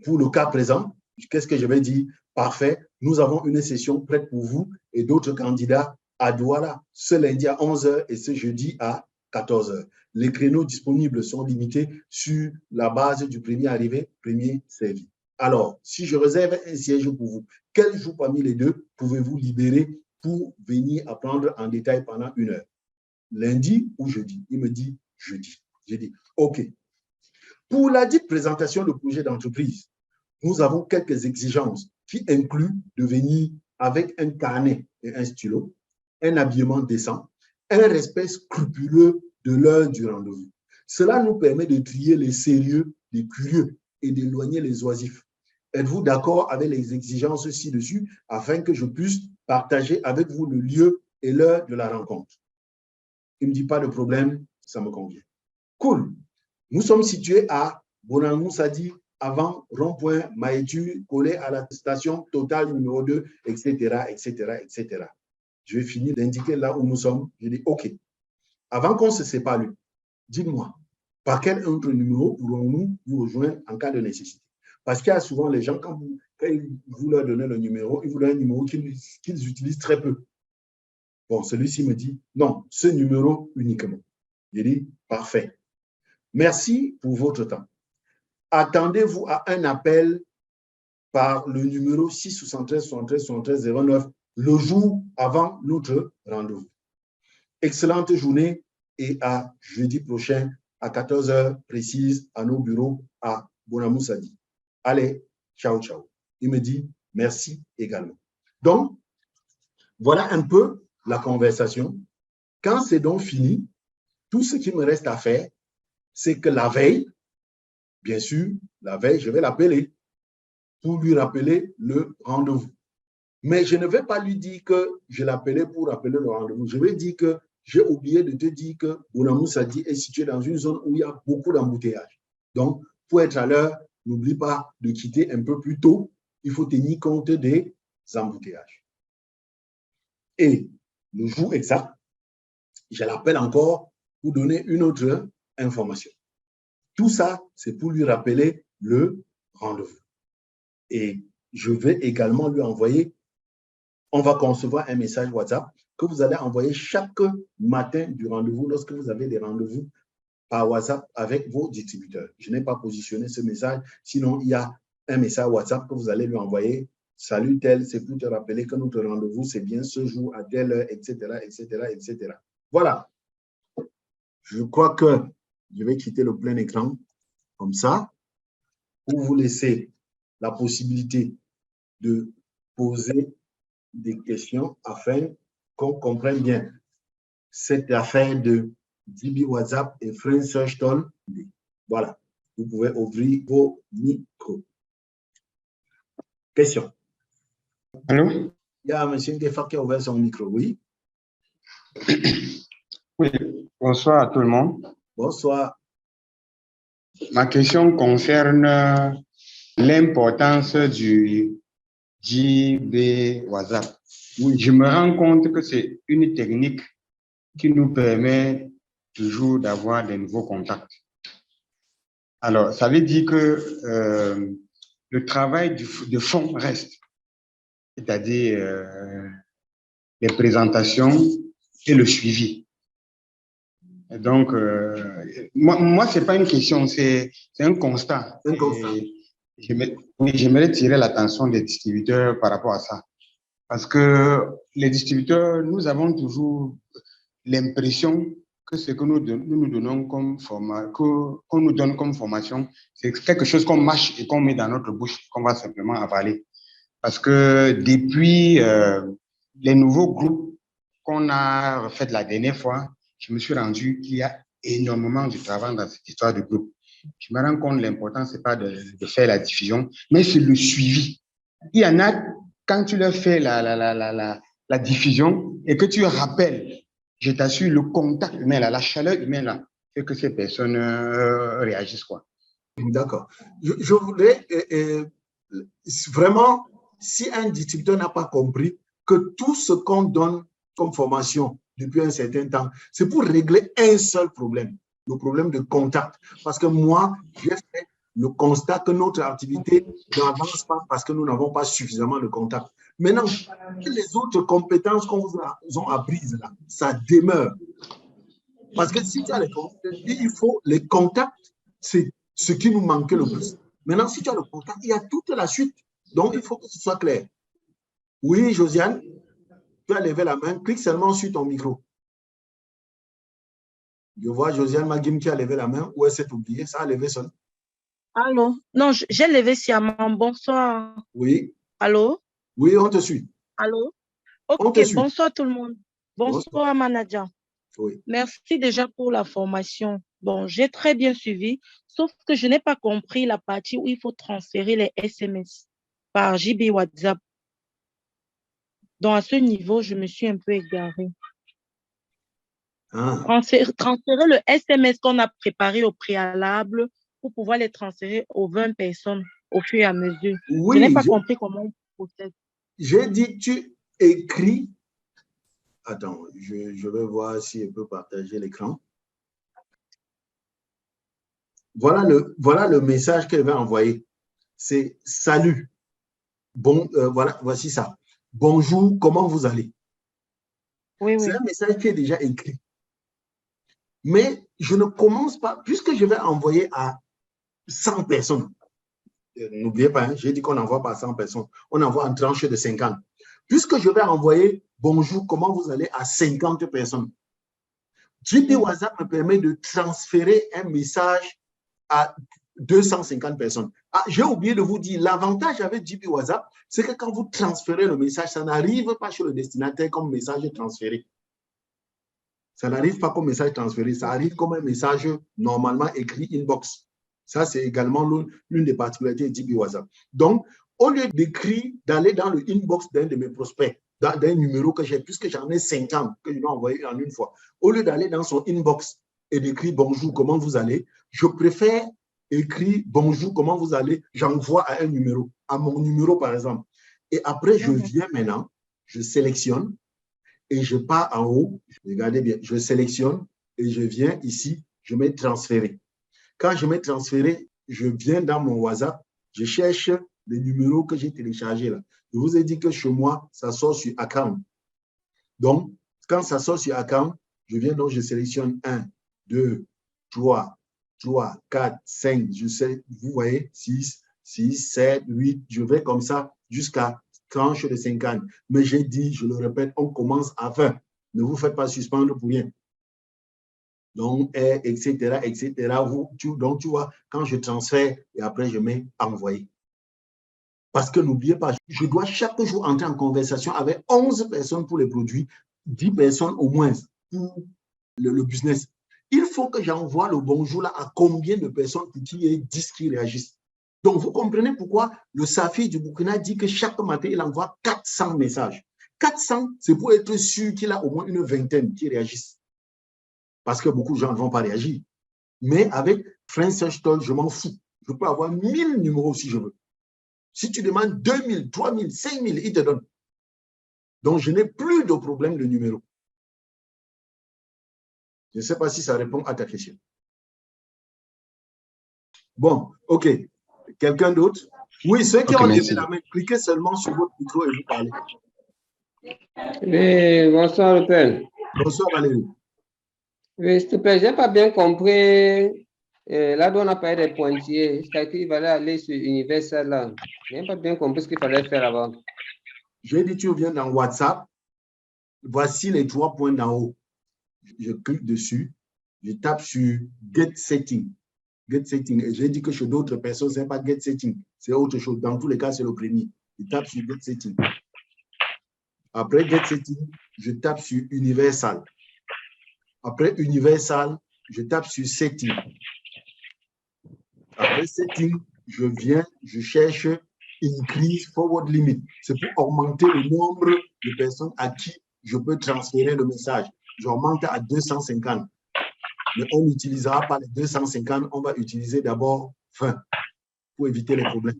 pour le cas présent, qu'est-ce que je vais dire? Parfait, nous avons une session prête pour vous et d'autres candidats à Douala ce lundi à 11 h et ce jeudi à 14 heures. Les créneaux disponibles sont limités sur la base du premier arrivé, premier servi. Alors, si je réserve un siège pour vous, quel jour parmi les deux pouvez-vous libérer pour venir apprendre en détail pendant 1 heure? Lundi ou jeudi? Il me dit jeudi. J'ai dit, OK. Pour la dite présentation de projet d'entreprise, nous avons quelques exigences qui incluent de venir avec un carnet et un stylo, un habillement décent, un respect scrupuleux de l'heure du rendez-vous. Cela nous permet de trier les sérieux des curieux et d'éloigner les oisifs. Êtes-vous d'accord avec les exigences ci-dessus afin que je puisse partager avec vous le lieu et l'heure de la rencontre? Il ne me dit pas de problème, ça me convient. Cool. Nous sommes situés à Bonamoussadi, avant rond-point Maïtu, collé à la station Total numéro 2, etc., etc., etc. Je vais finir d'indiquer là où nous sommes. Je dis OK. Avant qu'on se sépare, dites-moi, par quel autre numéro pourrons-nous vous rejoindre en cas de nécessité? Parce qu'il y a souvent les gens, quand vous leur donnez le numéro, ils vous donnent un numéro qu'ils utilisent très peu. Bon, celui-ci me dit, non, ce numéro uniquement. Je dis, parfait. Merci pour votre temps. Attendez-vous à un appel par le numéro 673 73 73 09 le jour avant notre rendez-vous. Excellente journée et à jeudi prochain à 14 heures précises à nos bureaux à Bonamoussadi. Allez, ciao, ciao. Il me dit merci également. Donc, voilà un peu la conversation. Quand c'est donc fini, tout ce qui me reste à faire, c'est que la veille, bien sûr, la veille, je vais l'appeler pour lui rappeler le rendez-vous. Mais je ne vais pas lui dire que je l'appelais pour rappeler le rendez-vous. Je vais dire que j'ai oublié de te dire que Bonamoussadi est situé dans une zone où il y a beaucoup d'embouteillages. Donc, pour être à l'heure, n'oublie pas de quitter un peu plus tôt. Il faut tenir compte des embouteillages. Et le jour exact, je l'appelle encore pour donner une autre information. Tout ça, c'est pour lui rappeler le rendez-vous. Et je vais également lui envoyer, on va concevoir un message WhatsApp que vous allez envoyer chaque matin du rendez-vous lorsque vous avez des rendez-vous par WhatsApp avec vos distributeurs. Je n'ai pas positionné ce message, sinon il y a un message WhatsApp que vous allez lui envoyer. Salut tel, c'est pour te rappeler que notre rendez-vous, c'est bien ce jour à telle heure, etc., etc., etc. Voilà. Je crois que je vais quitter le plein écran comme ça pour vous laisser la possibilité de poser des questions afin qu'on comprenne bien cette affaire de DB WhatsApp et Friend Search Tool. Voilà, vous pouvez ouvrir vos micros. Question. Allô? Il y a M. Ngefa qui a ouvert son micro, oui. Oui, bonsoir à tout le monde. Bonsoir. Ma question concerne l'importance du JB WhatsApp. Oui. Je me rends compte que c'est une technique qui nous permet toujours d'avoir des nouveaux contacts. Alors, ça veut dire que le travail de fond reste, c'est-à-dire les présentations et le suivi. Donc, moi ce n'est pas une question, c'est un constat. Un constat. J'aimerais tirer l'attention des distributeurs par rapport à ça. Parce que les distributeurs, nous avons toujours l'impression que ce que nous donnons comme qu'on nous donne comme formation, c'est quelque chose qu'on mâche et qu'on met dans notre bouche, qu'on va simplement avaler. Parce que depuis les nouveaux groupes qu'on a fait la dernière fois, je me suis rendu qu'il y a énormément de travail dans cette histoire de groupe. Je me rends compte que l'important, ce n'est pas de faire la diffusion, mais c'est le suivi. Il y en a, quand tu leur fais la diffusion et que tu rappelles, je t'assure, le contact humain, la chaleur humaine, là, fait que ces personnes réagissent, quoi. D'accord. Je voudrais vraiment, si un distributeur n'a pas compris que tout ce qu'on donne comme formation depuis un certain temps, c'est pour régler un seul problème, le problème de contact. Parce que moi, j'ai fait le constat que notre activité n'avance pas parce que nous n'avons pas suffisamment de contact. Maintenant, les autres compétences qu'on vous a apprises là, ça demeure. Parce que si tu as les contacts, il faut les contacts, c'est ce qui nous manquait le plus. Maintenant, si tu as le contact, il y a toute la suite. Donc, il faut que ce soit clair. Oui, Josiane, tu as levé la main, clique seulement sur ton micro. Je vois Josiane Magim qui a levé la main, ou elle s'est oubliée, ça a levé seul. Allô? Non, j'ai levé sciemment. Bonsoir. Oui. Allô? Oui, on te suit. Allô? On Ok, te suit. bonsoir tout le monde. Bonsoir, Manager. Oui. Merci déjà pour la formation. Bon, j'ai très bien suivi, sauf que je n'ai pas compris la partie où il faut transférer les SMS par JB WhatsApp. Donc, à ce niveau, je me suis un peu égarée. Ah. Transférer le SMS qu'on a préparé au préalable pour pouvoir les transférer aux 20 personnes au fur et à mesure. Oui, je n'ai pas compris comment on procède. J'ai dit, tu écris. Attends, je vais voir si je peux partager l'écran. Voilà le message qu'elle va envoyer. C'est « Salut ». Bon, voilà, voici ça. « Bonjour, comment vous allez ?» Oui, C'est oui. un message qui est déjà écrit. Mais je ne commence pas, puisque je vais envoyer à 100 personnes. N'oubliez pas, hein, j'ai dit qu'on n'envoie pas à 100 personnes. On envoie en tranche de 50. Puisque je vais envoyer « Bonjour, comment vous allez » à 50 personnes. JB WhatsApp me permet de transférer un message à 250 personnes. Ah, j'ai oublié de vous dire, l'avantage avec JB WhatsApp, c'est que quand vous transférez le message, ça n'arrive pas chez le destinataire comme message transféré. Ça n'arrive pas comme message transféré, ça arrive comme un message normalement écrit inbox. Ça, c'est également l'une des particularités de JB WhatsApp. Donc, au lieu d'écrire, d'aller dans le inbox d'un de mes prospects, d'un numéro que j'ai, puisque j'en ai 50 que je dois envoyer en une fois, au lieu d'aller dans son inbox et d'écrire « Bonjour, comment vous allez ?» je préfère écrire « Bonjour, comment vous allez ?» J'envoie à un numéro, à mon numéro par exemple. Et après, je viens maintenant, je sélectionne et je pars en haut. Regardez bien, je sélectionne et je viens ici, je mets « Transférer ». Quand je mets « Transférer », je viens dans mon WhatsApp, je cherche les numéros que j'ai téléchargés là. Je vous ai dit que chez moi, ça sort sur Account. Donc, quand ça sort sur Account, je viens donc, je sélectionne 1, 2, 3, 4, 5, je sais, vous voyez, 6, 7, 8, je vais comme ça jusqu'à tranche de 50. Mais j'ai dit, je le répète, on commence à 20. Ne vous faites pas suspendre pour rien. Donc, etc., etc. Donc, tu vois, quand je transfère et après je mets envoyer. Parce que n'oubliez pas, je dois chaque jour entrer en conversation avec 11 personnes pour les produits, 10 personnes au moins pour le business. Il faut que j'envoie le bonjour là à combien de personnes pour qu'il y ait 10 qui réagissent. Donc, vous comprenez pourquoi le Safi du Burkina dit que chaque matin, il envoie 400 messages. 400, c'est pour être sûr qu'il a au moins une vingtaine qui réagissent. Parce que beaucoup de gens ne vont pas réagir. Mais avec Friends Search Tool, je m'en fous. Je peux avoir 1000 numéros si je veux. Si tu demandes 2000, 3000, 5000, ils te donnent. Donc, je n'ai plus de problème de numéro. Je ne sais pas si ça répond à ta question. Bon, OK. Quelqu'un d'autre? Oui, ceux qui ont levé la main, cliquez seulement sur votre micro et vous parlez. Oui, bonsoir, le père. Bonsoir, Valérie. Oui, s'il te plaît, je n'ai pas bien compris. Là, on a parlé des pointillés. C'est-à-dire qu'il fallait aller sur Universal là. Je n'ai pas bien compris ce qu'il fallait faire avant. J'ai dit, tu viens dans WhatsApp. Voici les 3 points d'en haut. Je clique dessus. Je tape sur Get Setting. Get Setting. Et j'ai dit que chez d'autres personnes, ce n'est pas Get Setting. C'est autre chose. Dans tous les cas, c'est le premier. Je tape sur Get Setting. Après Get Setting, je tape sur Universal. Après Universal, je tape sur Setting. Après Setting, je viens, je cherche Increase Forward Limit. C'est pour augmenter le nombre de personnes à qui je peux transférer le message. J'augmente à 250. Mais on n'utilisera pas les 250, on va utiliser d'abord 20 pour éviter les problèmes.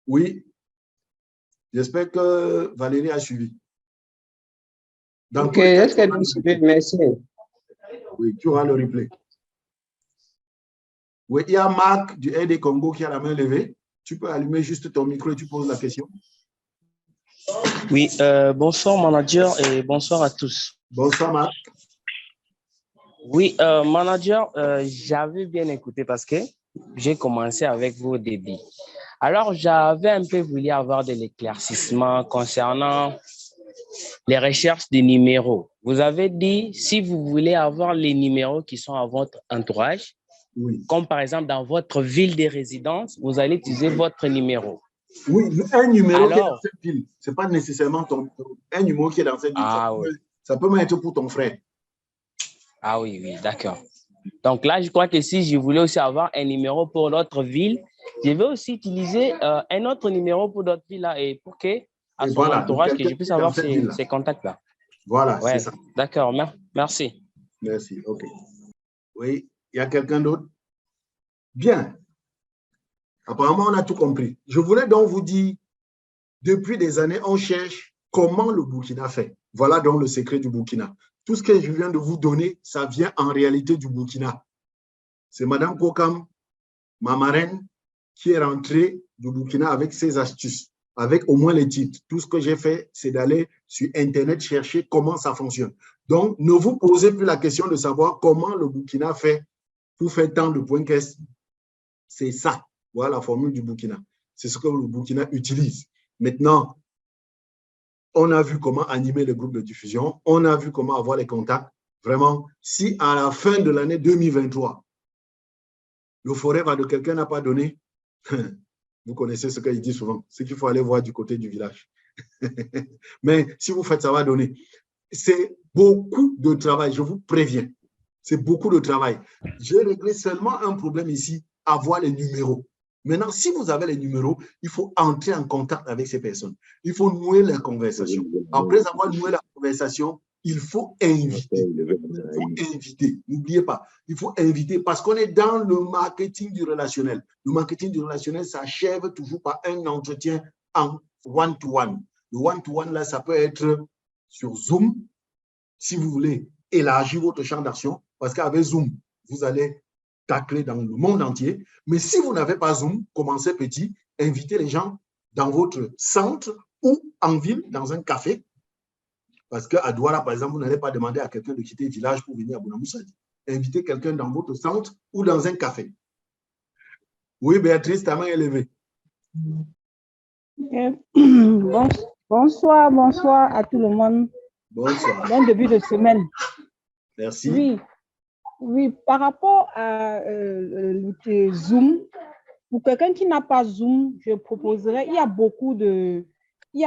Oui, j'espère que Valérie a suivi. Ok, est-ce qu'elle a suivi? Merci. Oui, tu auras le replay. Oui, il y a Marc du RD Congo qui a la main levée. Tu peux allumer juste ton micro et tu poses la question. Oui, bonsoir manager et bonsoir à tous. Bonsoir Marc. Oui, manager, j'avais bien écouté parce que j'ai commencé avec vous au début. Alors, j'avais un peu voulu avoir de l'éclaircissement concernant les recherches des numéros. Vous avez dit, si vous voulez avoir les numéros qui sont à votre entourage, Oui. comme par exemple dans votre ville de résidence, vous allez utiliser votre numéro. Oui, un numéro qui est dans Alors, cette ville, ce n'est pas nécessairement ton numéro. Un numéro qui est dans cette ville, ça peut même être pour ton frère. Ah oui, oui, d'accord. Donc là, je crois que si je voulais aussi avoir un numéro pour notre ville, je vais aussi utiliser un autre numéro pour notre ville là, et pour que, à Et son voilà, entourage, que je puisse avoir cette ville-là. ces contacts-là. Voilà, Ouais, c'est ça. d'accord, merci. Merci, OK. Oui, il y a quelqu'un d'autre? Bien. Apparemment, on a tout compris. Je voulais donc vous dire, depuis des années, on cherche comment le Burkina fait. Voilà donc le secret du Burkina. Tout ce que je viens de vous donner, ça vient en réalité du Burkina. C'est Madame Kokam, ma marraine, qui est rentrée du Burkina avec ses astuces, avec au moins les titres. Tout ce que j'ai fait, c'est d'aller sur Internet chercher comment ça fonctionne. Donc, ne vous posez plus la question de savoir comment le Burkina fait pour faire tant de points caisse. C'est ça. Voilà la formule du Burkina. C'est ce que le Burkina utilise. Maintenant, on a vu comment animer les groupes de diffusion. On a vu comment avoir les contacts. Vraiment, si à la fin de l'année 2023, le forêt va de quelqu'un n'a pas donné, vous connaissez ce qu'il dit souvent, c'est qu'il faut aller voir du côté du village. Mais si vous faites, ça va donner. C'est beaucoup de travail, je vous préviens. C'est beaucoup de travail. J'ai réglé seulement un problème ici, avoir les numéros. Maintenant, si vous avez les numéros, il faut entrer en contact avec ces personnes. Il faut nouer la conversation. Après avoir noué la conversation, il faut inviter. Il faut inviter. N'oubliez pas, il faut inviter parce qu'on est dans le marketing du relationnel. Le marketing du relationnel s'achève toujours par un entretien en one-to-one. Le one-to-one, là, ça peut être sur Zoom, si vous voulez élargir votre champ d'action, parce qu'avec Zoom, vous allez tacler dans le monde entier. Mais si vous n'avez pas Zoom, commencez petit, invitez les gens dans votre centre ou en ville, dans un café. Parce qu'à Douala, par exemple, vous n'allez pas demander à quelqu'un de quitter le village pour venir à Bonamoussadi. Invitez quelqu'un dans votre centre ou dans un café. Oui, Béatrice, ta main est levée. Bonsoir à tout le monde. Bonsoir. Bon début de semaine. Merci. Oui, par rapport à Zoom, pour quelqu'un qui n'a pas Zoom, je proposerais, il y a beaucoup de... Il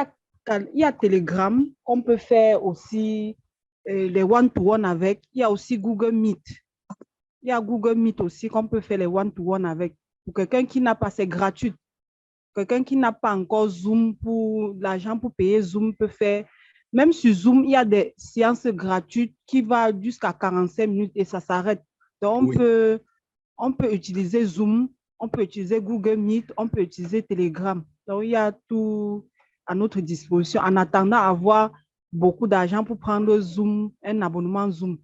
y a Telegram qu'on peut faire aussi les one-to-one avec. Il y a aussi Google Meet. Il y a Google Meet aussi qu'on peut faire les one-to-one avec. Pour quelqu'un qui n'a pas, c'est gratuit. Quelqu'un qui n'a pas encore Zoom, pour l'argent pour payer Zoom peut faire. Même sur Zoom, il y a des séances gratuites qui vont jusqu'à 45 minutes et ça s'arrête. Donc, on peut utiliser Zoom, on peut utiliser Google Meet, on peut utiliser Telegram. Donc, il y a tout à notre disposition en attendant d'avoir beaucoup d'argent pour prendre Zoom, un abonnement Zoom.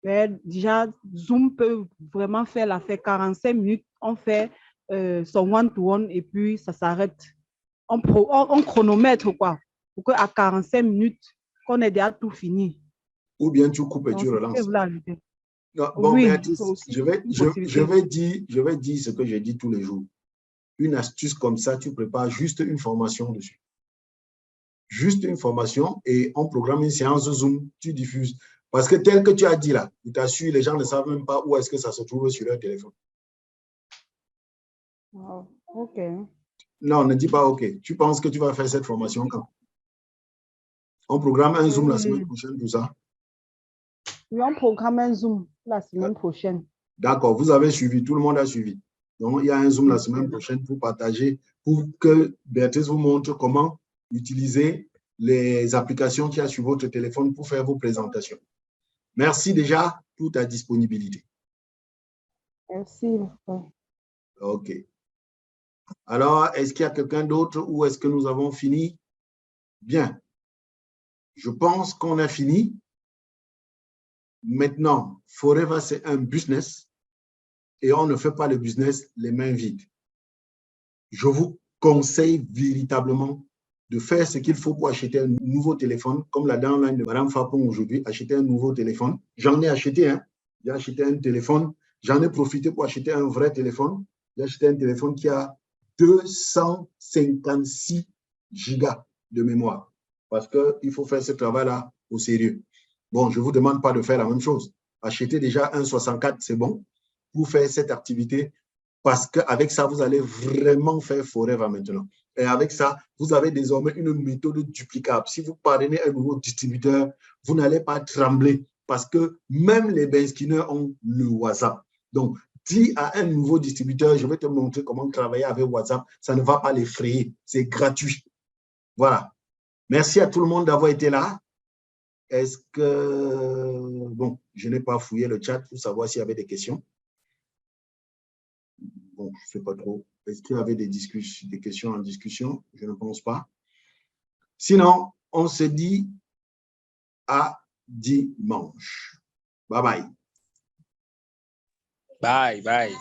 Mais déjà, Zoom peut vraiment faire l'affaire 45 minutes. On fait son one-to-one et puis ça s'arrête. On chronomètre quoi, pour qu'à 45 minutes, qu'on ait déjà tout fini. Ou bien tu coupes et tu relances. Non, bon, oui, Béatrice, je vais dire ce que je dis tous les jours. Une astuce comme ça, tu prépares juste une formation dessus. Juste une formation et on programme une séance de Zoom, tu diffuses. Parce que tel que tu as dit là, je t'assure, les gens ne savent même pas où est-ce que ça se trouve sur leur téléphone. Oh, OK. Non, ne dis pas OK. Tu penses que tu vas faire cette formation quand? On programme un Zoom la semaine prochaine pour ça? Oui, on programme un Zoom la semaine prochaine. D'accord, vous avez suivi, tout le monde a suivi. Donc, il y a un Zoom la semaine prochaine pour partager, pour que Béatrice vous montre comment utiliser les applications qu'il y a sur votre téléphone pour faire vos présentations. Merci déjà pour ta disponibilité. Merci. OK. Alors, est-ce qu'il y a quelqu'un d'autre ou est-ce que nous avons fini? Bien. Je pense qu'on a fini. Maintenant, Forever, c'est un business et on ne fait pas le business les mains vides. Je vous conseille véritablement de faire ce qu'il faut pour acheter un nouveau téléphone, comme la downline de Mme Fapon aujourd'hui, acheter un nouveau téléphone. J'en ai acheté un. J'ai acheté un téléphone. J'en ai profité pour acheter un vrai téléphone. J'ai acheté un téléphone qui a 256 gigas de mémoire. Parce qu'il faut faire ce travail-là au sérieux. Bon, je ne vous demande pas de faire la même chose. Achetez déjà un 64, c'est bon, pour faire cette activité. Parce qu'avec ça, vous allez vraiment faire forever maintenant. Et avec ça, vous avez désormais une méthode duplicable. Si vous parrainez un nouveau distributeur, vous n'allez pas trembler parce que même les benskinners ont le WhatsApp. Donc, dis à un nouveau distributeur, je vais te montrer comment travailler avec WhatsApp. Ça ne va pas les frayer. C'est gratuit. Voilà. Merci à tout le monde d'avoir été là. Est-ce que... Bon, je n'ai pas fouillé le chat pour savoir s'il y avait des questions. Bon, je ne sais pas trop. Est-ce qu'il y avait des questions en discussion? Je ne pense pas. Sinon, on se dit à dimanche. Bye bye. Bye, bye.